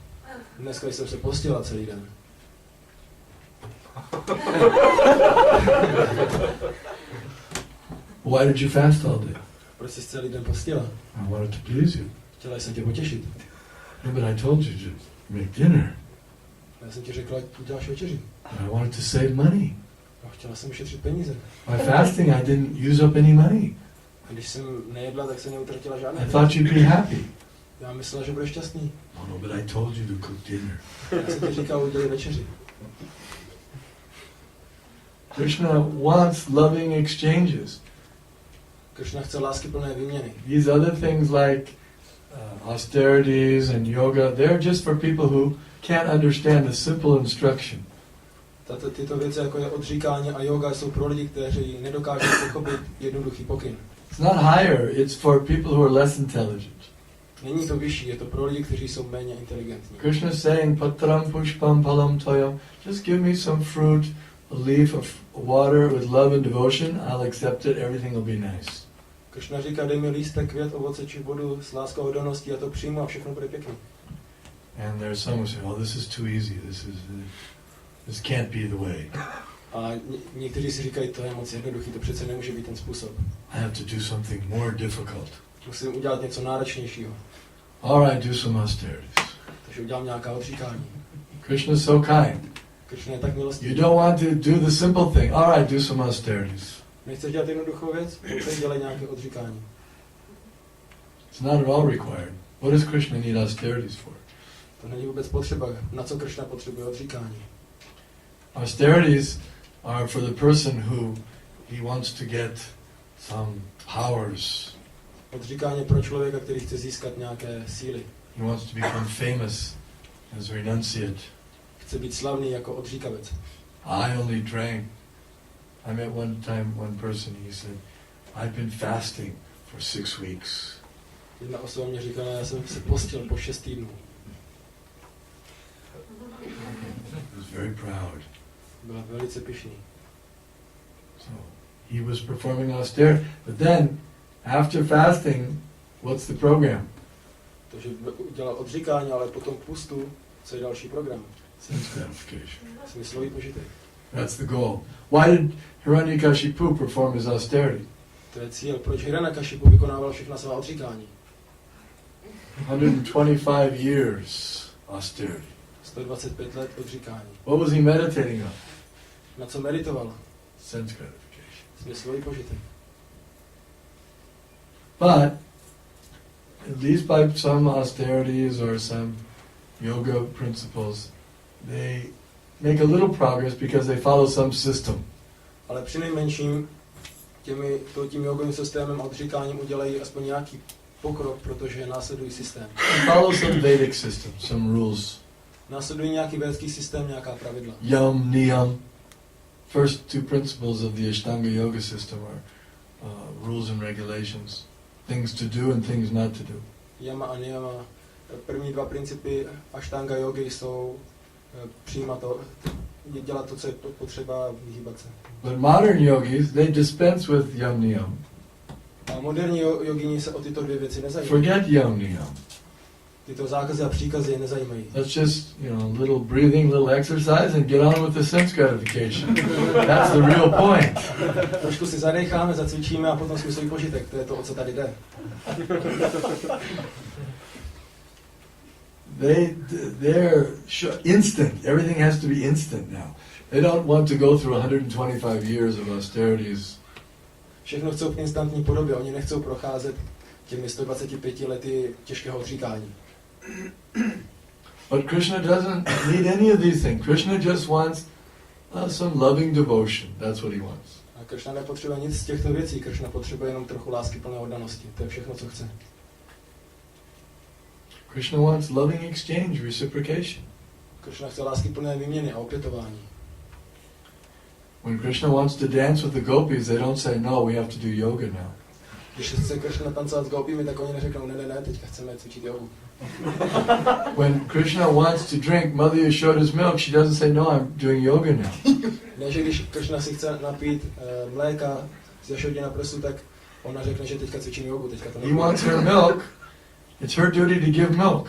Dneska jsem se postila celý den.
Why did you fast all day?
Proč jsi celý den postila?
I wanted to please you.
Chtěla jsem tě potěšit.
No, but I told you to make dinner.
Já jsem ti řekla, ať uděláš večeři.
I wanted to save money.
A chtěla jsem ušetřit peníze.
By fasting, I didn't use up any money.
A když jsem nejedla, tak jsem neutratila žádné.
I thought you'd be happy.
Já myslela, že budeš šťastný.
No, but I told you to cook dinner.
Já jsem ti říkal, udělej večeři.
Krishna wants loving exchanges.
Krishna chce láskyplné výměny.
These other things like austerities and yoga, they're just for people who can't understand the simple instruction.
Tyto věci, jako je odříkání a yoga, jsou pro lidi, kteří nedokážou pochopit jednoduchý pokyn.
It's not higher, it's for people who are less intelligent.
Není to vyšší, je to pro lidi, kteří jsou méně inteligentní.
Krishna is saying, Patram pushpam palam toyam, just give me some fruit, a leaf of water with love and devotion, I'll accept it, everything will be nice.
Krishna říká, dej mi lístek, květ, ovoce či vodu s láskou a oddaností, já to přijmu a všechno bude pěkný.
And there's some who say, oh, this is too easy, this can't be the way.
A někteří si říkají, to je moc jednoduchý, to přece nemůže být ten způsob.
I have to do something more difficult.
Musím udělat něco náročnějšího.
All right, do some austerities.
Takže udělám nějaká odříkání.
Krishna is so kind.
Krishna je tak milostivý.
You don't want to do the simple thing. All right, do some austerities.
Nechceš dělat jednoduchou věc? Pojď dělej nějaké odříkání.
It's not at all required. What does Krishna need austerities for?
To není vůbec potřeba. Na co Krishna potřebuje odříkání?
Austerities are for the person who he wants to get some powers.
Odříkání pro člověka, který chce získat nějaké síly.
He wants to become famous as a renunciate.
Chce být slavný jako odříkavec.
I only drank. I met one time one person, he said, I've been fasting for 6 weeks.
Jedna osoba mě říkala, já jsem se postil po 6 týdnů.
He was very proud.
Byla velice pyšný.
So he was performing austerity. But then, after fasting, what's the program?
Takže dělal odříkání, ale potom pustu, co je další program?
Sense gratification.
Smyslový požitek.
That's the goal. Why did Hiranyakashipu perform his austerity?
To je cíl. Proč Hiranyakashipu vykonával všechna svá odříkání?
125 years austerity.
125 let odříkání.
What was he meditating on?
Na co meditoval?
Sense gratification.
Smyslový požitek.
But, at least by some austerities or some yoga principles, they make a little progress because they follow some system.
Ale přinejmenším tím jogovým systémem a odříkáním udělají aspoň nějaký pokrok, protože následují systém.
They follow some Vedic system, some rules.
Následují nějaký védský systém, nějaká pravidla.
Yam, niyam. First two principles of the Ashtanga yoga system are rules and regulations. Things to do and things not to do.
Yama a niyama. První dva principy Ashtanga jogy jsou přijímat to, dělat to, co je potřeba, vyhýbat se.
But modern yogis, they dispense with yam niyam.
A moderní jogini se o tyto dvě věci nezajímají.
Forget yam niyam.
Tyto zákazy a příkazy je nezajímají.
Let's just, little breathing, little exercise and get on with the sense gratification. That's the real point.
Trošku si zadecháme, zacvičíme a potom smyslový požitek. To je to, o co tady jde.
They're instant. Everything has to be instant now. They don't want to go through 125 years of austerities.
Všechno chcou v instantní podobě. Oni nechcou procházet těmi 125 lety těžkého odříkání.
But Krishna doesn't need any of these things. Krishna just wants some loving devotion. That's what he wants.
A Krishna nepotřebuje nic z těchto věcí. Krishna potřebuje jenom trochu lásky plné oddanosti. To je všechno, co chce.
Krishna wants loving exchange, reciprocation.
Krishna chce lásky plné výměny a opětování.
When Krishna wants to dance with the gopis, they don't say, no, we have to do yoga now.
Když chce Krishna tancovat s gopimi, tak oni neřeknou, ne, teďka chceme cvičit jogu.
When Krishna wants to drink Mother Yashoda's milk, she doesn't say, no, I'm doing yoga now.
Ne, že když Krishna si chce napít mléka z Jašodina prsu, tak ona řekne, že teďka cvičím jogu, teďka to
He
nebude.
wants her milk. It's her duty to give milk.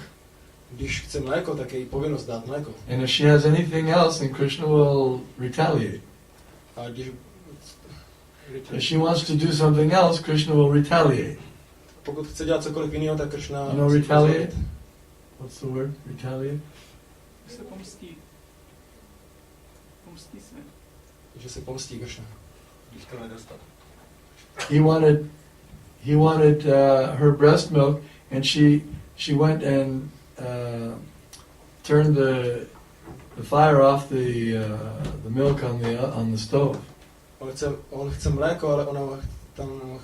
Když chce mléko, tak je jí povinnost dát mléko.
And if she has anything else, then Krishna will retaliate.
A když
If she wants to do something else, Krishna will retaliate.
pokud chce dělat cokoliv jiného, tak Krishna...
Retaliate? What's the word? Retaliate?
Se pomstí. Pomstí se.
Že se pomstí Krishna.
Když to nedostat.
He wanted her breast milk, and she went and turned the fire off the milk on the stove.
On chce mléko, ale ona tam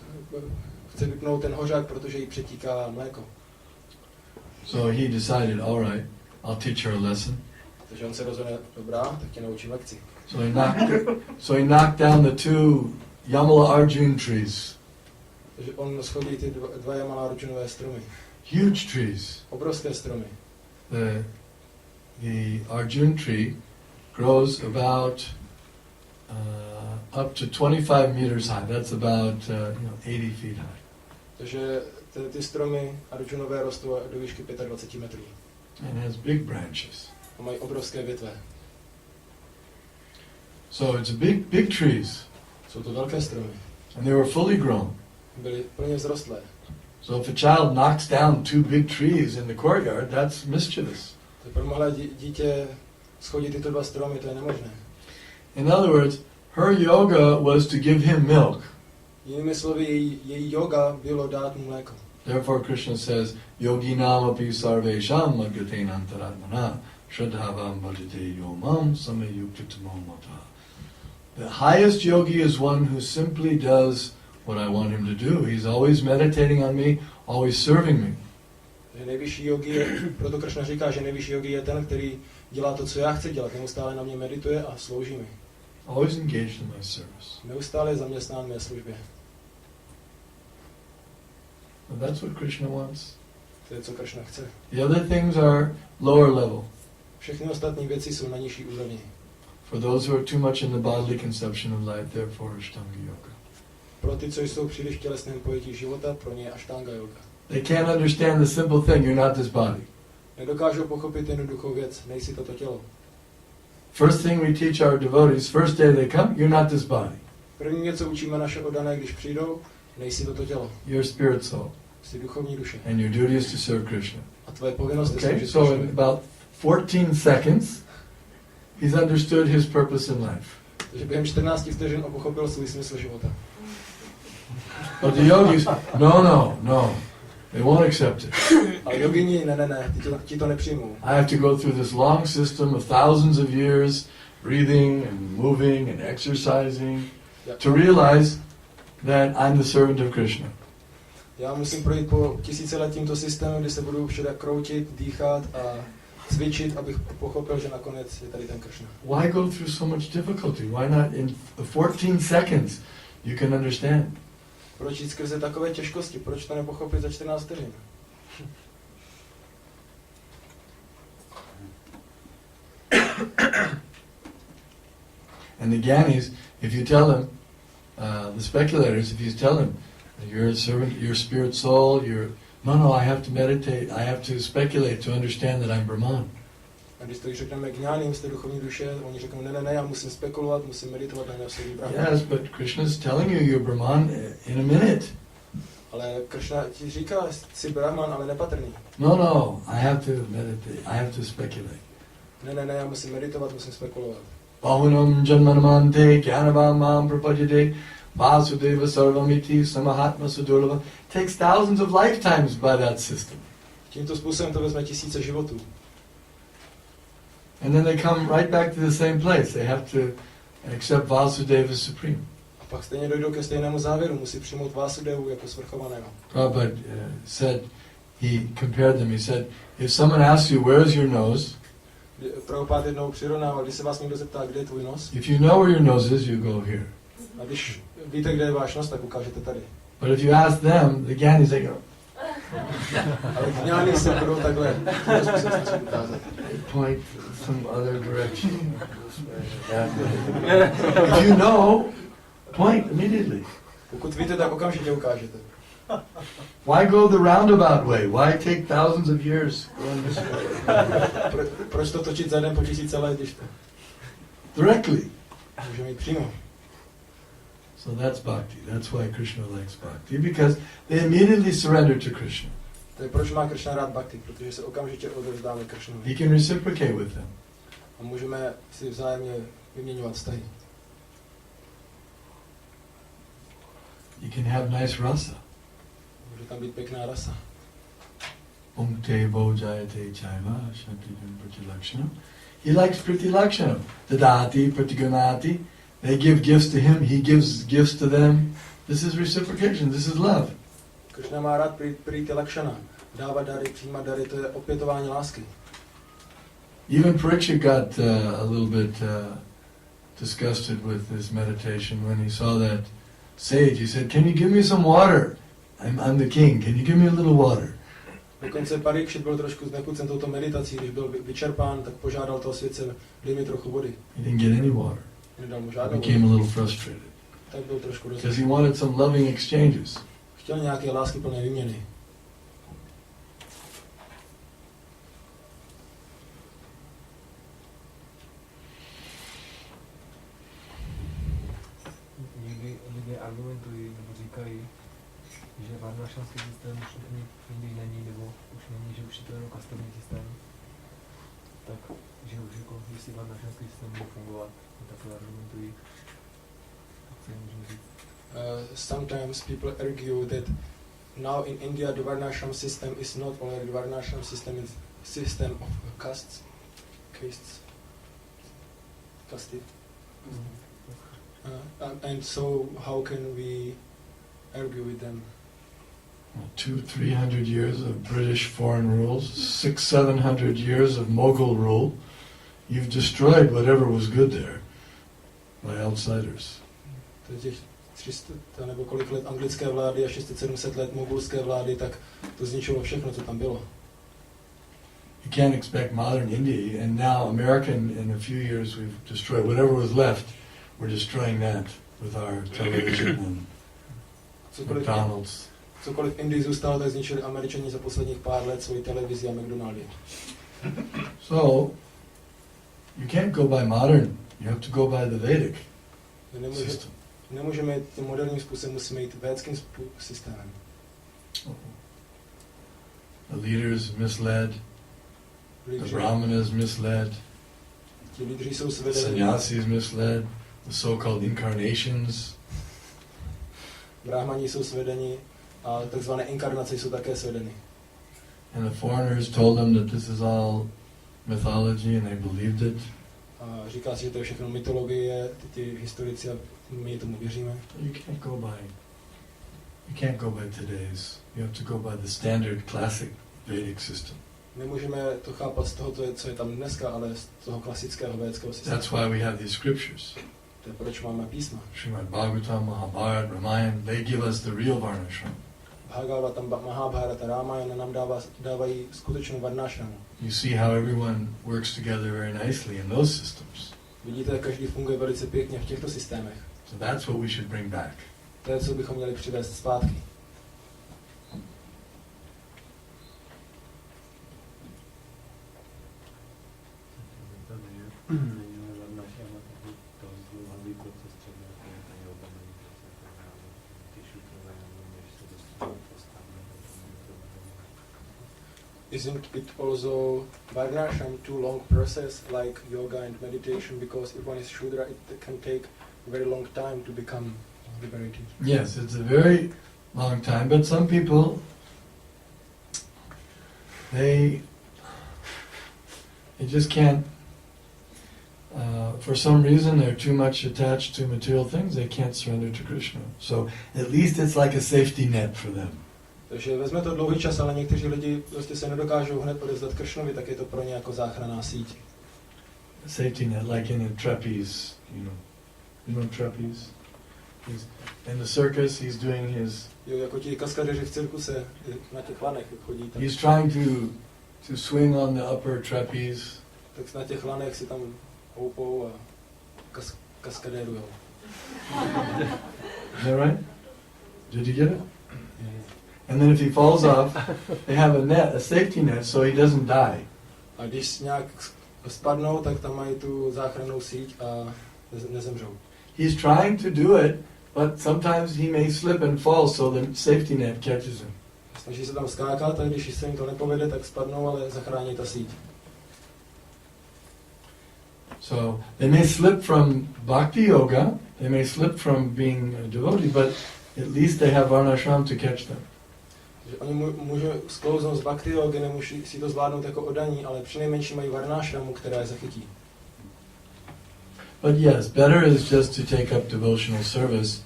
chce vypnout ten hořák, protože jí přetíká mléko.
So he decided, all right, I'll teach her a lesson.
Takže on se rozhodne, dobrá, tak tě naučím lekci.
So he knocked down the two Yamala Arjun trees.
Takže on schodí ty dva Yamala Arjunové stromy.
Huge trees.
Obrovské stromy.
The Arjun tree grows about up to 25 meters high. That's about 80 feet high.
Takže ty stromy Arjunové rostou do výšky 25 metrů.
And has big branches.
A mají obrovské větve.
So it's big trees.
Jsou to velké stromy.
And they were fully grown.
Byly plně vzrostlé.
So if a child knocks down two big trees in the courtyard, that's mischievous.
Tak pro malé dítě schodit tyto dva stromy, to je nemožné.
In other words, her yoga was to give him milk.
Jinými slovy, její yoga bylo dát mu mléko.
Therefore Krishna says, yoginam api sarvesham agyaten antaratmana shraddhavam bhajate yomam samayuktatamo mata. The highest yogi is one who simply does what I want him to do. He's always meditating on me, always serving me.
Nejvyšší yogi je, proto Krishna říká, že nejvyšší yogi je ten, který dělá to, co já chci dělat. Neustále na mě medituje a slouží mi.
Always engaged in my service.
Neustále je zaměstnán v mé službě.
And that's what Krishna wants.
To je, co Krishna chce.
The other things are lower level.
Všechny ostatní věci jsou na nižší úrovni.
For those who are too much in the bodily conception of life, therefore Ashtanga yoga.
Pro ty, co jsou příliš v tělesném pojetí života, pro ně je Ashtanga yoga.
They can't understand the simple thing, you're not this body.
Nedokážou pochopit jednoduchou věc, nejsi toto tělo.
First thing we teach our devotees, first day they come, you're not this body.
První věc, co učíme naše oddané, když přijdou, nejsi toto tělo.
You're spirit soul.
Jsi duchovní duše.
And your duty is to serve Krishna.
A tvoje povinnost je
Okay,
sloužit
so in
Krishnovi.
about 14 seconds, he's understood his purpose in life.
Takže během 14 vteřin on pochopil svůj smysl života.
But the yogis, no, they won't accept it.
Ale jogini, ne, ti to nepřijmou.
I have to go through this long system of thousands of years, breathing and moving and exercising, to realize that I'm the servant of Krishna.
Já musím projít po tisícilet tímto systémem, kdy se budu všude kroutit, dýchat a cvičit, abych pochopil, že nakonec je tady ten Krishna.
Why go through so much difficulty? Why not in 14 seconds you can understand?
Proč jít skrze takové těžkosti? Proč to nepochopit za 14 vteřin?
And the Gyanis, if you tell them, the speculators, if you tell them, you're a servant, you're spirit soul, no, I have to meditate, I have to speculate to understand that I'm Brahman.
A když to řekneme kňáným, jste duchovní duše, oni řeknou, ne, já musím spekulovat, musím meditovat na osobní Brahman.
Yes, but Krishna is telling you you're Brahman in a minute.
Ale Krishna ti říká, jsi Brahman, ale nepatrný.
No, I have to meditate, I have to speculate.
Ne, já musím meditovat, musím spekulovat.
Bahunam janmanamante jnanavamam prapadyate vasudeva sarvamiti samahatma sudurlava. Takes thousands of lifetimes by that system.
Tímto způsobem to vezme tisíce životů.
And then they come right back to the same place. They have to accept Vasudeva as supreme.
A pak stejně dojdou ke stejnému závěru, musí přijmout Vásudevu jako svrchovaného.
Prabhupada said, he compared them, he said, if someone asks you, where's your nose?
Prabhupada jednou přirovnával, když se vás někdo zeptá, kde je tvůj nos?
If you know where your nose is, you go here.
A když víte, kde je váš nos, tak ukážete tady.
But if you ask them, the Gyanis, they go,
Ale kňány se budou takhle.
point some other direction. If you know, point immediately.
Pokud víte, tak okamžitě ukážete.
Why go the roundabout way? Why take thousands of years going this way?
Proč to točit za jeden po tisíce let, když to
Directly.
můžeme jít přímo?
So that's bhakti. That's why Krishna likes bhakti, because they immediately surrender to Krishna.
To je proč má Krishna rád bhakti, protože se okamžitě odevzdáme Krishnovi.
He can reciprocate with them.
A můžeme si vzájemně vyměňovat vztahy.
You can have nice rasa.
Může tam být pěkná rasa.
Punkte bojayate chaiva shantitam pratilakshana. He likes pratilakshana. Dadati pratigunati They give gifts to him, he gives gifts to them. This is reciprocation, this is love.
Krishna má rád prýt Lakshana. Dávat dary, přijímat dary, to je opětování lásky.
Even Parikshit got a little bit disgusted with his meditation when he saw that sage. He said, "Can you give me some water? I'm the king. Can you give me a little water?"
Dokonce Parikshit byl trošku znechucen touto meditací, když byl vyčerpán, tak požádal toho světce, dej mi trochu vody.
He didn't get any water.
Nedal mu
He
žádnou
became a
vodu.
little frustrated
Tak byl trošku
because he
rozhodný.
wanted some loving exchanges.
Chtěl nějaké láskyplné výměny.
Někdy lidé argumentují nebo říkají, že varnašamský systém už nikdy není, nebo už není, že už je to jenom kastovní systém. Tak, že už jako, jestli varnašamský systém bude fungovat, takhle argumentují. Tak co jim můžeme říct?
Sometimes people argue that now in India the Varnashram system is not only the Varnashram system, it's system of castes. And so how can we argue with them?
200-300 years of British foreign rules, 600-700 years of Mughal rule. You've destroyed whatever was good there by outsiders.
To je těch 300 nebo kolik let anglické vlády a 600-700 let mogulské vlády, tak to zničilo všechno, co tam bylo.
You can't expect modern India, and now America in a few years we've destroyed whatever was left. We're destroying that with our television and McDonald's.
Cokoliv v Indii zůstalo, tak zničili Američani za posledních pár let svoji televizi a McDonaldy.
So, you can't go by modern, you have to go by the Vedic system.
Nemůžeme jít tím moderním způsobem, musíme jít védským systémem.
The leaders misled, the brahmanas misled,
Ti lídři jsou
the
svedeni,
sannyasis misled, the so-called incarnations.
brahmani jsou svedeni a takzvané inkarnace jsou také svedeny.
And the foreigners told them that this is all mythology and they believed it.
A říká se, že to je všechno mytologie, ty historici a my tomu věříme.
You can't go by today's. You have to go by the standard classic Vedic system.
Nemůžeme to chápat z toho, co je tam dneska, ale z toho klasického védského systému.
That's why we have these scriptures.
To je proč máme písma.
Srimad Bhagavatam, Mahabharata, Ramayana, they give us the real Varnashram.
Bhagavatam, Mahabharata, Ramayana nám dávají skutečnou varnášramu.
You see how everyone works together very nicely in those systems.
Vidíte, jak každý funguje velice pěkně v těchto systémech.
So that's what we should bring back.
To je, co bychom měli přivést zpátky. Isn't it also Varnashram too long process like yoga and meditation? Because if one is Shudra, it can take a very long time to become liberated.
Yes, it's a very long time, but some people, they just can't, for some reason they're too much attached to material things, they can't surrender to Krishna. So at least it's like a safety net for them.
Takže vezme to dlouhý čas, ale někteří lidi prostě se nedokážou hned odevzdat Kršnovi, tak je to pro ně jako záchranná síť.
Safety net, like in a trapeze, you know trapeze? In the circus, he's doing his...
Jo, jako ti kaskadeři v cirkuse, na těch lanech chodí tam.
He's trying to swing on the upper trapeze.
Tak na těch lanech si tam houpou a kaskadérujou.
Is that right? Did you get it? And then if he falls off, they have a net, a safety net, so he doesn't die.
A když nějak spadnou, tak tam mají tu záchrannou síť a nezemřou.
He's trying to do it, but sometimes he may slip and fall, so the safety net catches him.
Snaží se tam skákat a když se jim to nepovede, tak spadnou, ale zachrání ta síť.
So they may slip from bhakti yoga, they may slip from being a devotee, but at least they have varnashram to catch them.
Že oni můžou sklouznout z bhakti yogy, nemusí si to zvládnout jako oddaní, ale přinejmenším mají varnášramu, která je zachytí.
But yes, better is just to take up devotional service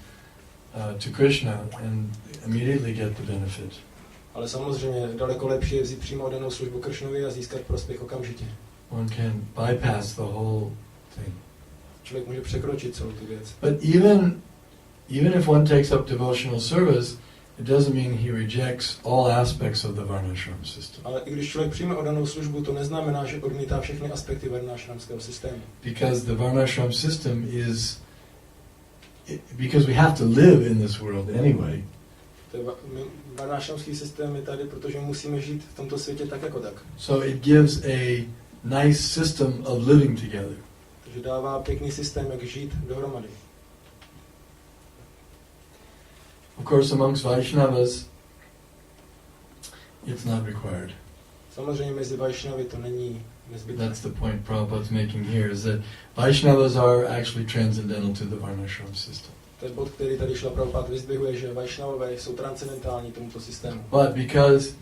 to Krishna and immediately get the benefit.
Ale samozřejmě daleko lepší je vzít přímo danou službu Kršnovi a získat prospěch okamžitě.
One can bypass the whole thing.
Člověk může překročit celou tu věc.
But even if one takes up devotional service, it doesn't mean he rejects all aspects of the varnashram system.
Ale i když člověk přijme oddanou službu, to neznamená, že odmítá všechny aspekty varnashramského systému.
Because the varnashram system because we have to live in this world anyway.
Varnashramský systém je tady, protože musíme žít v tomto světě tak jako tak.
So it gives a nice system of living together.
Takže dává pěkný systém, jak žít dohromady.
Of course, amongst Vaishnavas, it's not required.
Samozřejmě mezi Vaishnavy to není nezbytné.
That's the point Prabhupada's making here, is that Vaishnavas are actually transcendental to the varnashram system.
To je bod, který tady Šla Prabhupada vyzdvihuje, že Vaishnavové jsou transcendentální tomuto systému.
But because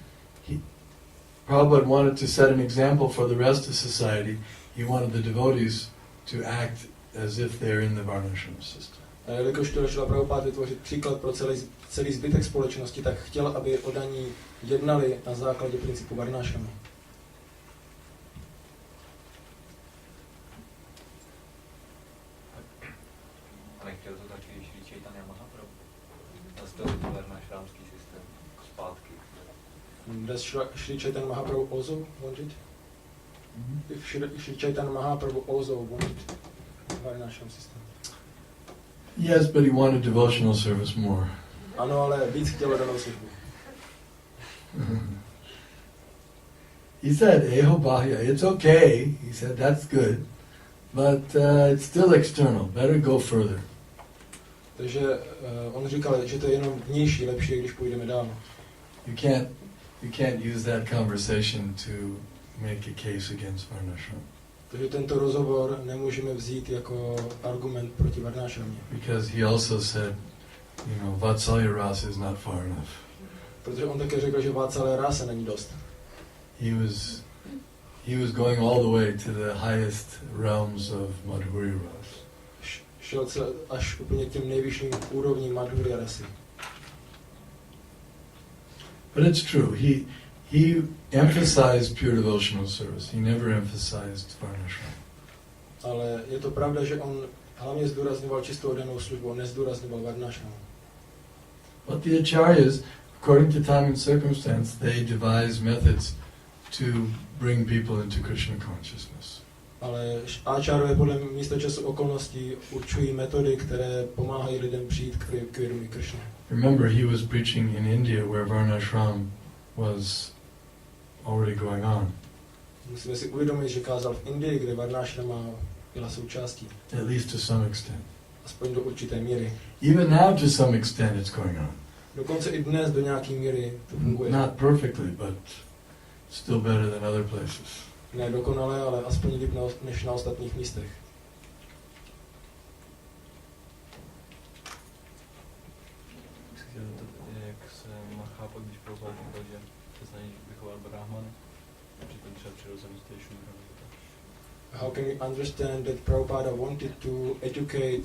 Prabhupada wanted to set an example for the rest of society, he wanted the devotees to act as if they're in the varnashram system.
A jelikož chtěl Šla Prabhupada vytvořit příklad pro celý zbytek společnosti, tak chtěl, aby oddaní jednali na základě principu varnashramu.
A nechtěl to taky Šri Chaitanya Mahaprabhu. Nastavit varnashramský systém zpátky.
Does Shri Chaitanya Mahaprabhu also want it? If Shri Chaitanya Mahaprabhu also wanted varnashram system?
Yes, but he wanted devotional service more.
Ano, ale víc chtěl danou službu.
He said, Eho Bahya, it's okay. He said, that's good. But it's still external. Better go further.
Takže on říkal, že to je jenom vnější, lepší, když půjdeme dál.
You can't use that conversation to make a case against varnashram.
Takže tento rozhovor nemůžeme vzít jako argument proti varnashramě.
Because he also said, Vatsalya rasa is not far enough.
Protože on také řekl, že Vatsalya rasa není dost.
He was going all the way to the highest realms of Madhurya rasa.
Šel až úplně těm nejvyšším úrovním Madhurya rasy.
But it's true. He emphasized pure devotional service. He never emphasized varnashram.
Ale je to pravda, že on hlavně zdůrazňoval čistou oddanou službu, on nezdůrazňoval varnashram.
But the acharyas, according to time and circumstance, they devise methods to bring people into Krishna consciousness.
Ale áčárové podle místa času okolností určují metody, které pomáhají lidem přijít k vědomí Krishna.
Remember, he was preaching in India where varnashram was already going on.
Musíme si uvědomit, že kázal v Indii, kde varnashrama byla součástí.
At least to some extent.
Aspoň do určité míry.
Even now, to some extent, it's going on.
Dokonce i dnes do nějaké míry to funguje.
Not perfectly, but still better than other places.
Ne dokonale, ale aspoň líp než na ostatních místech.
Jak se má chápat, když Prabhupada říkal, že se snaží vychovat brahmany, přitom třeba přirozenost je šudra.
How can we understand that Prabhupada wanted to educate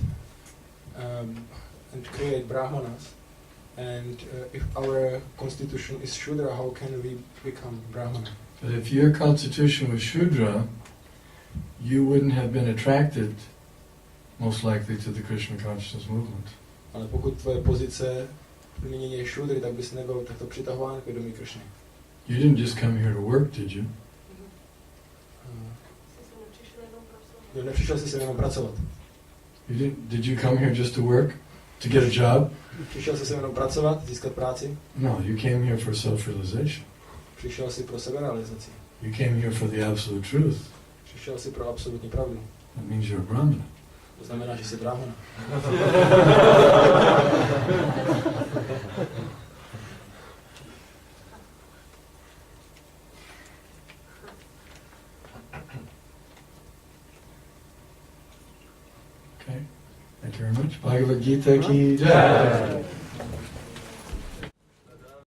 and create brahmanas? And if our constitution is Shudra, how can we become Brahmana?
But if your constitution was Shudra, you wouldn't have been attracted, most likely, to the Krishna consciousness movement.
Ale pokud tvoje pozice nyní je Shudry, tak bys nebyl takto přitahován k vědomí Krishny.
You didn't just come here to work, did you?
Nepřišel jsi sem jenom pracovat.
Did you come here just to work? To get a job?
Přišel jsi sem jenom pracovat, získat práci?
No, you came here for self-realization.
Přišel jsi pro seberealizaci.
You came here for the absolute truth.
Přišel jsi pro absolutní pravdu.
That means you're a Brahmana.
To znamená, že jsi brahmana.
Okay. Thank you very much. Bhagavad-gita ki jai.